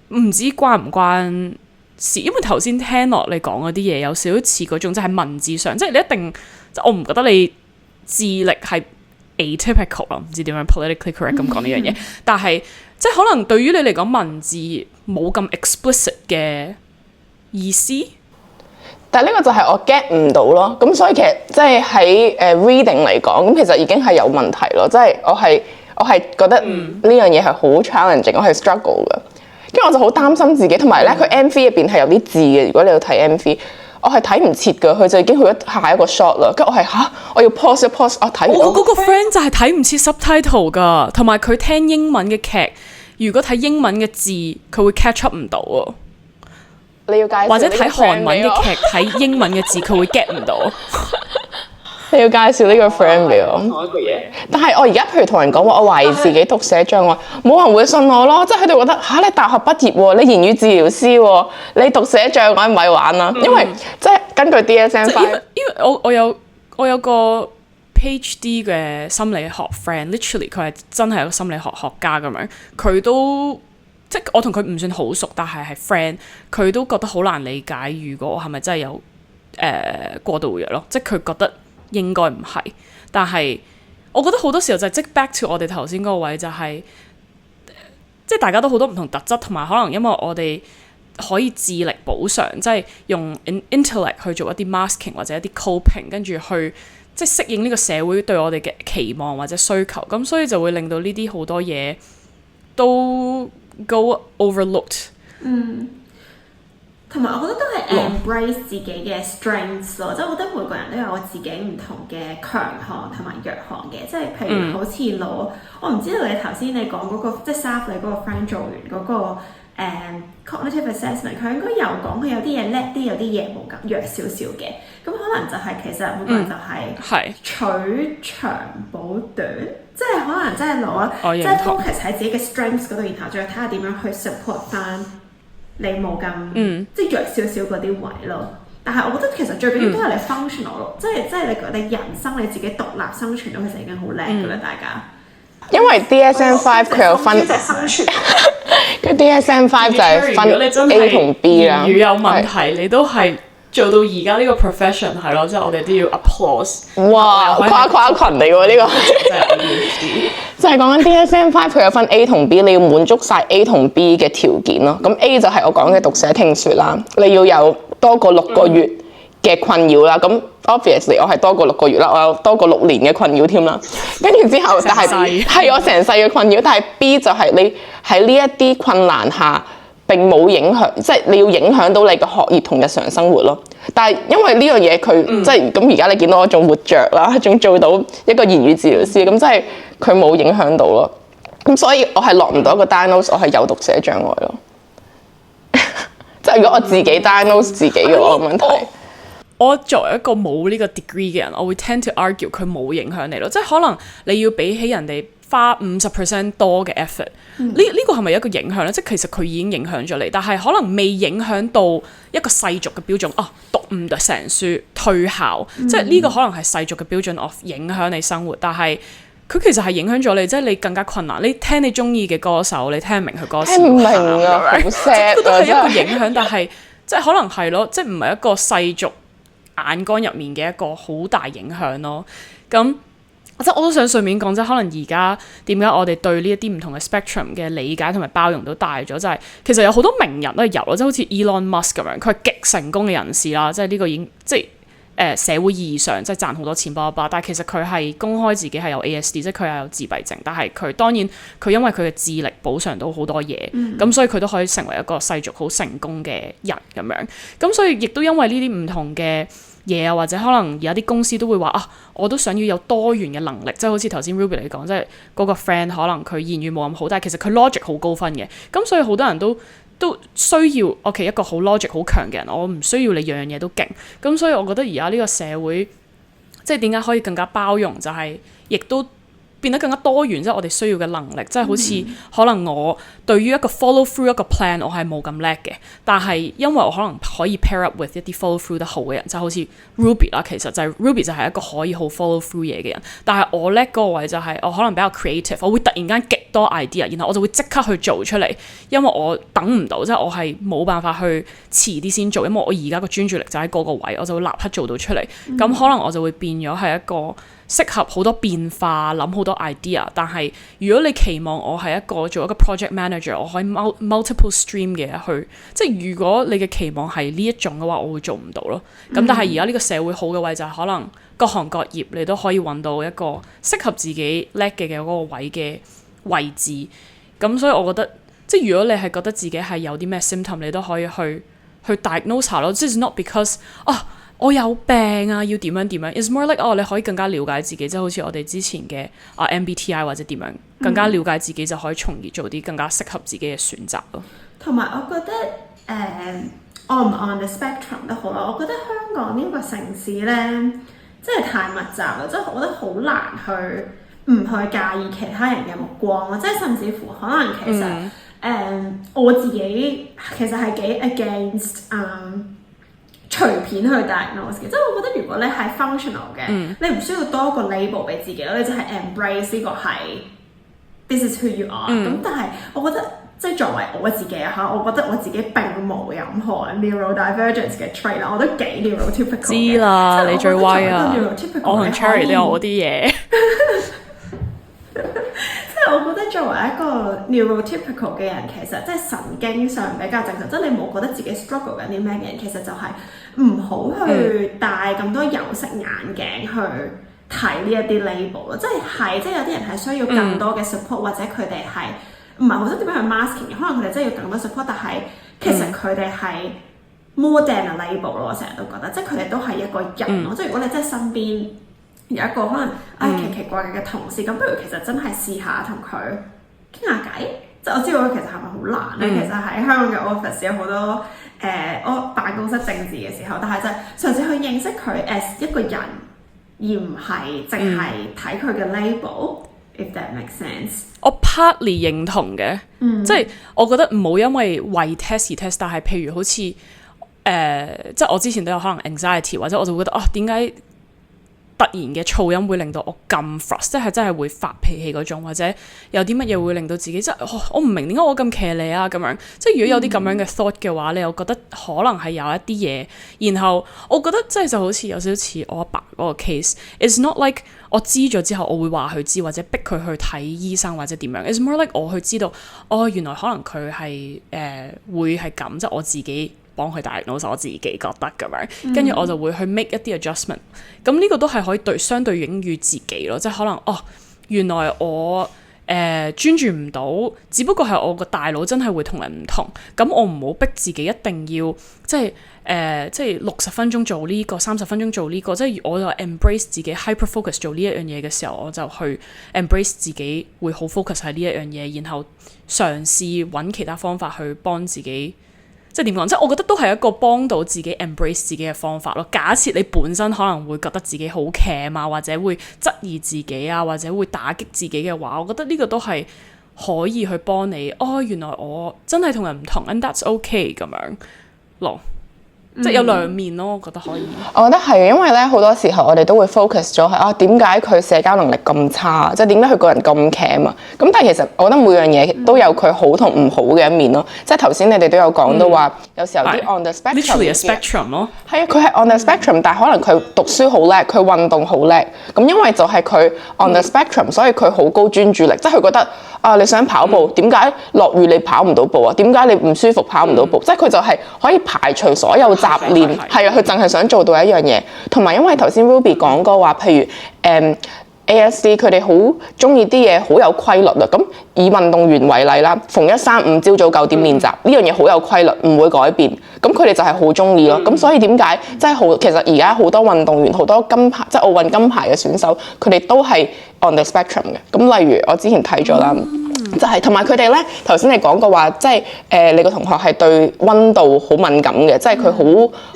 唔知關唔關事？因為頭先聽落你講嗰啲嘢有少少似嗰種，即係文字上，即係你一定，我唔覺得你智力係 atypical 咯，唔知點樣 politically correct 咁講呢樣嘢，但係即係可能對於你嚟講文字冇咁 explicit 嘅意思，但係呢個就係我 get 唔到咯。咁所以其實即係喺reading 嚟講，咁其實已經係有問題咯。即係我係覺得呢樣嘢係好 challenging，我係 struggle 嘅。跟住我就好擔心自己，同埋咧佢 MV 入邊係有啲字嘅。如果你要睇 MV，我係睇唔切㗎，佢就已經去咗下一個 shot 啦。跟住我係我要 pause 一 pause，我睇唔到。我嗰個 friend 就係睇唔切 subtitle 㗎，同埋佢聽英文嘅劇，如果睇英文嘅字，佢會 catch up 唔到啊。你要介紹或者睇韓文嘅劇，睇英文嘅字，佢會 get 唔到。你要介紹呢個 friend 俾我。同一個嘢。但係我而家譬如同人講話，我懷疑自己讀寫障礙，冇人會信我咯。即係佢哋覺得你大學畢業喎，你言語治療師喎，你讀寫障礙唔係玩啦。因為即係根據 DSM-5，因為我有個 PhD 嘅心理學 friend，literally 佢係真係一個心理學學家咁樣，佢都即係我同佢唔算好熟，但係 friend，佢都覺得好難理解，如果我係咪真係有過度活躍咯？即係佢覺得。應該唔係，但係我覺得好多時候就係即 back to 我哋頭先嗰個位，就係即係大家都好多唔同特質，同埋可能因為我哋可以智力補償，即係用 intellect 去做一啲 masking 或者一啲 coping， 跟住去即係適應呢個社會對我哋嘅期望或者需求，咁所以就會令到呢啲好多嘢都 go overlooked。同同埋我覺得都係 embrace 自己嘅 strengths 咯，即係我覺得每個人都有自己唔同嘅強項同埋弱項嘅，即係譬如好似我唔知道你頭先你講嗰個即係 Saf 你嗰個 friend 做完嗰個cognitive assessment， 佢應該有講佢有啲嘢叻啲，有啲嘢冇咁弱少少嘅，咁可能就係其實每個人就係取長補短，即係可能真係攞即係 focus 喺自己嘅 strengths 嗰度，然後再睇下點樣去 support 翻你冇咁即係弱少少嗰啲位咯。但係我覺得其實最緊要都係你 functional 咯，即係你人生你自己獨立生存到其實已經好叻㗎啦，大家。因為 DSM-5 佢有分，佢 DSM-5 就係分 A 同 B 啦。言語有問題，你都係做到而家呢個 profession 係咯，即係我哋都要 applause。哇，跨群嚟喎呢個，就係講緊 DSM-5 佢有分 A 同 B， 你要滿足晒 A 同 B 嘅條件咯。咁 A 就係我講嘅讀寫聽說啦，你要有多過6個月嘅困擾啦。咁 obviously 我係多過6個月啦，我有多過6年嘅困擾添啦。跟住之後，但係我成世嘅困擾。但係 B 就係你喺呢一啲困難下並冇影響，即係你要影響到你嘅學業同日常生活咯。但係因為呢樣嘢佢即係咁，而家你見到我仲活着啦，仲做到一個言語治療師，咁即係佢冇影響到咯。咁所以我係落唔到一個 diagnose， 我係有讀寫障礙咯。即係如果我自己 diagnose 自己嘅話，問題。我作為一個冇呢個 degree 嘅人，我會 tend to argue 佢冇影響你咯，即係可能你要比起人哋花50% 多嘅 effort，呢個係咪一個影響咧？即係其實佢已經影響咗你，但係可能未影響到一個世俗嘅標準，讀唔成書退校，即係呢個可能係世俗嘅標準of影響你生活，但係佢其實係影響咗你，即係你更加困難。你聽你中意嘅歌手，你聽唔明佢歌詞，聽唔明啊，好 sad 都係一個影響，但係即係可能係咯，即係唔係一個世俗眼光入面嘅一個好大影響咯。咁即係我都想順便講，即係可能而家點解我哋對呢一啲唔同嘅 spectrum 嘅理解同埋包容都大咗，就係其實有好多名人都係有咯，即係好似 Elon Musk 咁樣，佢係極成功嘅人士啦，即係呢個已經即係社會意義上即係賺好多錢巴拉巴拉，但係其實佢係公開自己係有 ASD，即係佢係有自閉症，但係佢當然佢因為佢嘅智力補償到好多嘢，咁所以佢都可以成為一個世俗好成功嘅人咁樣，咁所以亦都因為呢啲唔同嘅嘢啊，或者可能而家啲公司都會話我都想要有多元嘅能力，即係好似頭先 Ruby 你講，即係嗰個 friend 可能佢言語冇咁好，但係其實佢 logic 好高分嘅，咁所以好多人都需要一個好 logic 好強嘅人，我唔需要你樣樣嘢都勁，咁所以我覺得而家呢個社會即係點解可以更加包容，就係亦都變得更加多元，即係我哋需要嘅能力，即係好似可能我對於一個 follow through 一個 plan 我係冇咁叻嘅，但係因為我可能可以 pair up with 一啲 follow through 得好嘅人，就好似 Ruby 啦，其實就係 Ruby 就係一個可以好 follow through 嘢嘅人，但係我叻嗰個位就係我可能比較 creative， 我會突然間極多 idea， 然後我就會即刻去做出嚟，因為我等唔到，即係我係冇辦法去遲啲先做，因為我而家個專注力就喺嗰個位，我就會立刻做到出嚟，咁可能我就會變咗係一個適合好多變化，諗好多 idea， 但係如果你期望我係做一個 project manager， 我可以 multiple stream 嘅去，即係如果你嘅期望係呢一種嘅話，我會做唔到咯。咁但係而家呢個社會好嘅位就係可能各行各業你都可以揾到一個適合自己叻嘅嗰個位嘅位置。咁所以我覺得，即係如果你係覺得自己係有啲咩 symptom， 你都可以去 diagnose 下咯。即係 not because 我有病啊，要點樣點樣 ？It's more like 你可以更加了解自己，即係好似我哋之前嘅MBTI 或者點樣，更加了解自己就可以從而做啲更加適合自己嘅選擇咯。同埋我覺得on 唔 on the spectrum 都好啦。我覺得香港呢個城市咧，真係太密集啦，即係我覺得好難去唔去介意其他人嘅目光咯。即係甚至乎可能其實我自己其實係幾 against隨便去 diagnose 嘅，即係我覺得如果你係 functional 嘅，你唔需要多個 label 俾自己咯，你就係 embrace 呢個係 this is who you are。咁但係我覺得即係作為我自己我覺得我自己並冇任何 neurodivergence 嘅 trait 啦，我都幾 neurotypical 嘅。知啦，你最威啊！我同 Cherry 都有我啲嘢。即係我覺得作為一個 neurotypical 嘅人，其實即係神經上比較正常，即係你冇覺得自己 struggle 緊啲咩嘅人，其實就係唔好去戴咁多有色眼鏡去睇呢一啲 label 咯。即係有啲人係需要更多嘅 support，或者佢哋係唔係好識點樣去 masking 嘅，可能佢哋真係要更多 support， 但係其實佢哋係 more than a label 咯，我成日都覺得，即係佢哋都係一個人咯。即係如果你真係身邊有一個可能奇奇怪怪嘅同事，咁不如其實真係試下同佢傾下偈。即係我知道其實係咪好難咧？其實喺香港嘅 office 有好多我辦公室政治嘅時候，但係就嘗試去認識佢 as 一個人，而唔係淨係睇佢嘅 label。If that makes sense， 我 partly 認同嘅，即係我覺得唔好因為test 而 test，但係譬如好似即係我之前都有可能 anxiety， 或者我就會覺得點解突然嘅噪音會令到我咁 frust， 即係真係會發脾氣嗰種，或者有啲乜嘢會令到自己即係我唔明點解我咁騎呢啊咁樣。即係如果有啲咁樣嘅 thought 嘅話，你又覺得可能係有一啲嘢，然後我覺得即係就好似有少少似我阿爸嗰個 case。It's not like 我知咗之後，我會話佢知，或者逼佢去睇醫生或者點樣。It's more like 我去知道，原來可能佢係會係咁，即係我自己幫佢diagnose，我自己覺得咁樣，跟住我就會去 make 一啲 adjustment。咁呢個都係可以相對應於自己咯，即係可能原來我專注唔到，只不過係我個大腦真係會同人唔同。咁我唔好逼自己一定要即係60分鐘做呢個，30分鐘做呢個，即係我就 embrace 自己 hyper focus 做呢一樣嘢嘅時候，我就去 embrace 自己會好 focus 喺呢一樣嘢，然後嘗試揾其他方法去幫自己。即係點講？即係我覺得都係一個幫到自己 embrace 自己嘅方法咯。假設你本身可能會覺得自己好 cam 啊，或者會質疑自己啊，或者會打擊自己嘅話，我覺得呢個都係可以去幫你。原來我真係同人唔同 ，and that's okay 咁樣咯。即係有兩面咯，我覺得可以。我覺得係，因為咧好多時候我哋都會 focus 咗係點解佢社交能力咁差，即係點解佢個人咁 cam 啊？咁但係其實我覺得每樣嘢都有佢好同唔好嘅一面咯。即係頭先你哋都有講到話，有時候啲 on the spectrum 咯。係啊，佢係 on the spectrum，但係可能佢讀書好叻，佢運動好叻。咁因為就係佢 on the spectrum，所以佢好高專注力。即係佢覺得你想跑步，點解落雨你跑唔到步啊？點解你唔舒服跑唔到步？即係佢就係可以排除所有雜念，係啊，佢淨係想做到一樣嘢。同埋因為頭先 Ruby 講過話，譬如ASD 佢哋好中意啲嘢好有規律啊。咁以運動員為例啦，逢1、3、5朝早9點練習，呢樣嘢好有規律，唔會改變。咁佢哋就係好中意咯。咁所以點解即係好？其實而家好多運動員，好多金牌即係奧運金牌嘅選手，佢哋都係 on the spectrum 嘅。咁例如我之前睇咗啦。就係同埋佢哋咧，頭先你講過話，即係你個同學係對溫度好敏感嘅，即係佢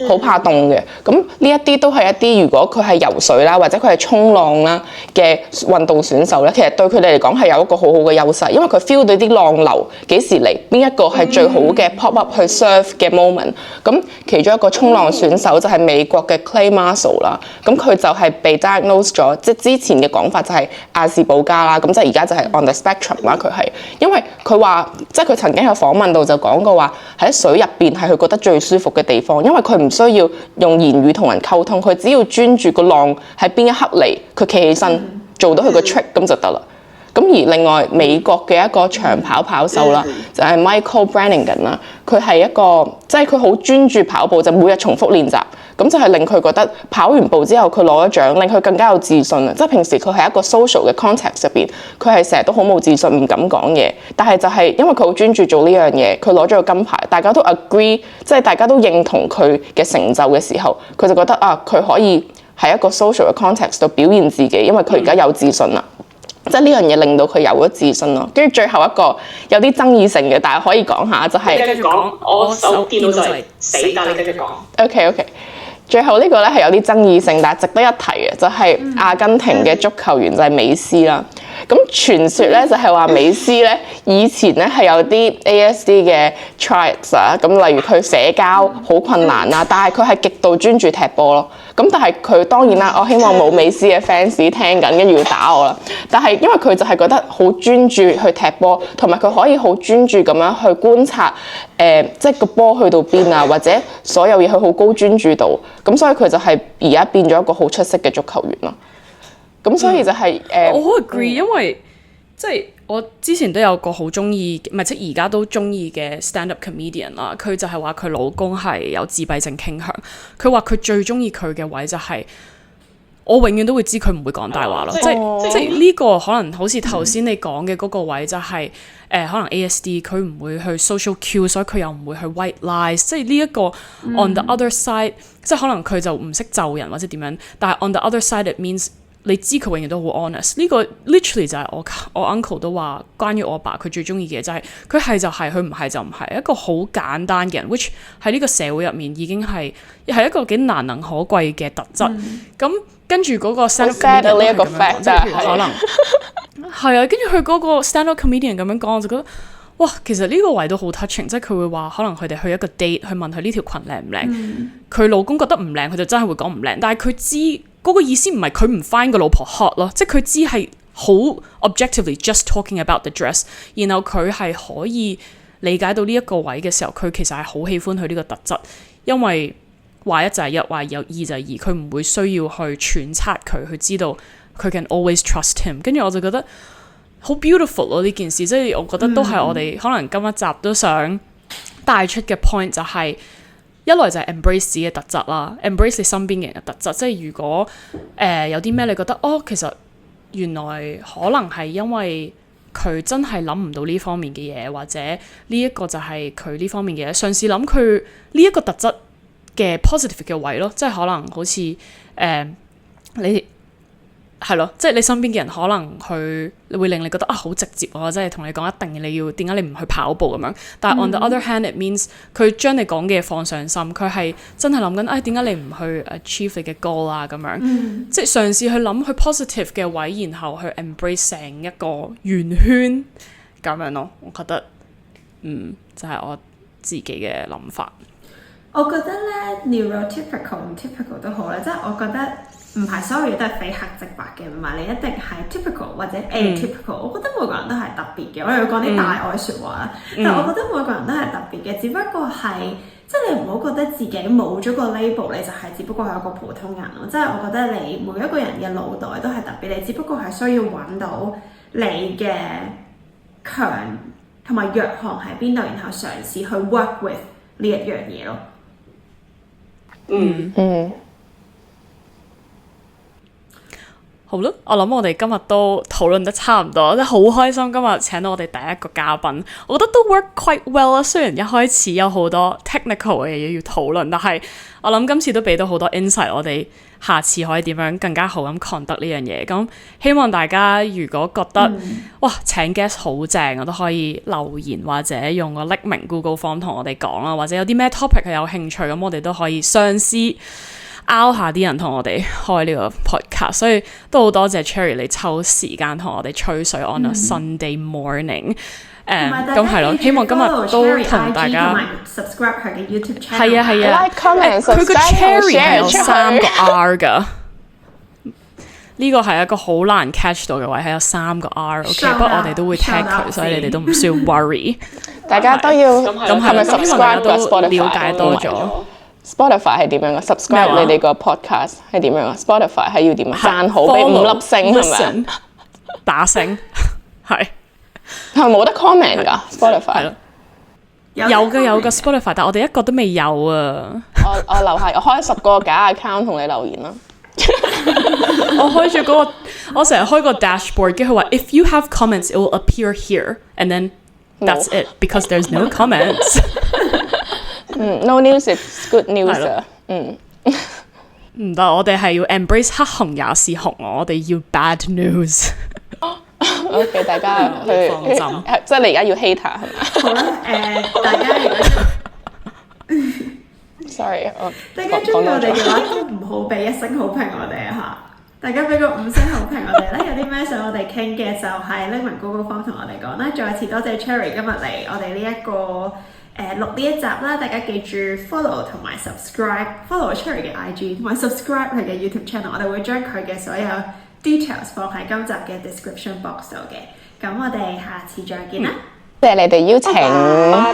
好怕凍嘅。咁呢一啲都係一啲，如果佢係游水啦，或者佢係衝浪啦嘅運動選手咧，其實對佢哋嚟講係有一個好好嘅優勢，因為佢 feel 到啲浪流幾時嚟，邊一個係最好嘅 pop up 去 surf 嘅 moment。咁其中一個衝浪選手就係美國嘅 Clay Marshall 啦。咁佢就係被 diagnose 咗，即係之前嘅講法就係亞氏保加啦。咁即係而家就係 on the spectrum 啦，佢係。因為佢話，即係佢曾經喺訪問度就講過話，喺水入邊係佢覺得最舒服嘅地方，因為佢唔需要用言語同人溝通，佢只要專注個浪喺邊一刻嚟，佢企起身做到佢個 trick 咁就得啦。咁而另外美國嘅一個長跑跑手啦，就係 Michael Brannigan 啦，佢係一個即係佢好專注跑步，就每日重複練習，咁就係令佢覺得跑完步之後佢攞咗獎，令佢更加有自信啊！即係平時佢係一個 social 嘅 context 入邊，佢係成日都好冇自信，唔敢講嘢，但係就係因為佢好專注做呢樣嘢，佢攞咗個金牌，大家都 agree， 即係大家都認同佢嘅成就嘅時候，佢就覺得佢可以喺一個 social 嘅 context 度表現自己，因為佢而家有自信啦。即係呢樣嘢令到佢有咗自信咯。跟住最後一個有啲爭議性嘅，但係可以講下就係。繼續講，我手電腦就係死，但你繼續講。OK， 最後呢個咧係有啲爭議性，但係值得一提嘅，就係阿根廷嘅足球員就係美斯啦。咁傳說咧就係話美斯咧以前咧係有啲 ASD 嘅 traits 啊，咁例如佢社交好困難啦，但係佢係極度專注踢波咯。咁但係佢當然啦，我希望冇美斯嘅 fans 聽緊，跟住要打我啦。但係因為佢就係覺得好專注去踢波，同埋佢可以好專注咁樣去觀察，即係個波去到邊啊，或者所有嘢佢好高專注度。咁所以佢就係而家變咗一個好出色嘅足球員咯。咁所以就係我好 agree，因為即係我之前都有個好中意，唔係即係而家都中意嘅 stand-up comedian 啦。佢就係話佢老公係有自閉症傾向，佢話佢最中意佢嘅位就係我永遠都會知佢唔會講大話咯，即係呢個可能好似頭先你講嘅嗰個位就係、可能 ASD 佢唔會去 social cue， 所以佢又唔會去 white lies， 即係呢一個 on the other side，即係可能佢就唔識就人或者點樣，但係 on the other side it means 你知佢永遠都好 honest， 呢個 literally 就係我 uncle 都話關於我爸佢最中意嘅嘢就係佢係就係佢唔係就唔係一個好簡單嘅人 which 喺呢個社會入面已經係一個幾難能可貴嘅特質。咁跟住嗰個 stand-up comedian 呢一個 fact 即係譬如可能係啊，跟住佢嗰個 stand-up comedian 咁樣講，我就覺得哇，其實呢個位都好 touching， 即係佢會話可能佢哋去一個 date 去問佢呢條裙靚唔靚，佢老公覺得唔靚，佢就真係會講唔靚，但係佢知嗰個意思唔係佢唔 find 個老婆 hot 咯，即係佢知係好 objectively just talking about the dress， 然後佢係可以理解到呢一個位嘅時候，佢其實係好喜歡佢呢個特質，因為話一就係一，話有二就係二，佢唔會需要去揣測佢，去知道佢 can always trust him。跟住我就覺得好 beautiful 咯呢件事，即係我覺得都係我哋可能今一集都想帶出嘅 point 就係、一來就係 embrace 自己嘅特質啦 ，embrace 你身邊嘅人嘅特質。即係如果有啲咩你覺得其實原來可能係因為佢真係諗唔到呢方面嘅嘢，或者呢一個就係佢呢方面嘅嘢，嘗試諗佢呢一個特質嘅 positive 嘅位咯，即係可能好似你係咯，即係你身邊嘅人可能佢會令你覺得好直接啊，即係同你講一定你要點解你唔去跑步咁樣，但係 on the other hand it means 佢將你講嘅嘢放上心，佢係真係諗緊點解你唔去 achieve 你嘅 goal 啊咁樣，即係嘗試去諗去 positive 嘅位，然後去 embrace 成一個圓圈咁樣咯，我覺得就係我自己嘅諗法。我覺得咧 neurotypical 唔 typical 都好啦，即係我覺得唔係所有嘢都係非黑即白嘅，唔係你一定係 typical 或者 atypical。我覺得每個人都係特別嘅，我又講啲大愛説話啦。但係我覺得每個人都係特別嘅，只不過係即係你唔好覺得自己冇咗個 label， 你就係只不過係一個普通人咯。即係我覺得你每一個人嘅腦袋都係特別，你只不過係需要揾到你嘅強同埋弱項喺邊度，然後嘗試去 work with 呢一樣嘢咯。好啦，我諗我哋今日都討論得差唔多，即係好開心今日請到我哋第一個嘉賓，我覺得都 work quite well 啦。雖然一開始有好多 technical 嘅嘢要討論，但係我諗今次都俾到好多 insight， 我哋下次可以點樣更加好咁 conduct 呢樣嘢。咁希望大家如果覺得哇請 guest 好正，我都可以留言或者用個匿名 Google Form 同我哋講啦，或者有啲咩 topic 係有興趣，咁我哋都可以嘗試拗下啲人同我哋開呢個 podcast， 所以都好多謝 Cherry 你抽時間同我哋吹水 on a Sunday morning。咁係咯，希望今日都同大家 subscribe 佢嘅 YouTube channel。係啊係啊 like comment 佢個 Cherry 係有3 個 R 噶，呢個係一個好難 catch 到嘅位，係有3個 R。OK， 不過我哋都會 tag 佢，所以你哋都唔需要 worry。大家都要咁係咪 subscribe 都了解多咗？Spotify 係點樣啊 ？subscribe 你哋個 podcast 係點樣啊 ？Spotify 係要點啊？讚好俾5粒星係咪？打星係冇得 comment 㗎 Spotify 係咯，有嘅 Spotify， 但我哋一個都未有啊。我樓下我開10個假 account 同你留言啦。我開咗嗰個，我成日開個 dashboard， 跟住佢話 if you have comments it will appear here and then that's it because there's no comments。No news is good news 啊。唔得，我哋係要 embrace 黑熊也是熊，我哋要 bad news。OK， 大家去放心，即係你而家要 hater 係咪？好啦，大家如果sorry， 大家中意我哋嘅話，都唔好俾1星好評我哋嚇。大家俾個5星好評我哋咧，有啲咩想我哋傾嘅就係匿名 Google Form 同我哋講啦。再次多謝 Cherry 今日嚟我哋呢一個錄呢一集啦，大家記住 follow 同埋 subscribe，follow Cherry 嘅 IG 同埋 subscribe 佢嘅 YouTube channel， 我哋會將佢嘅所有 details 放喺今集嘅 description box 度嘅。咁我哋下次再見啦，謝謝你哋邀請，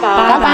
拜拜。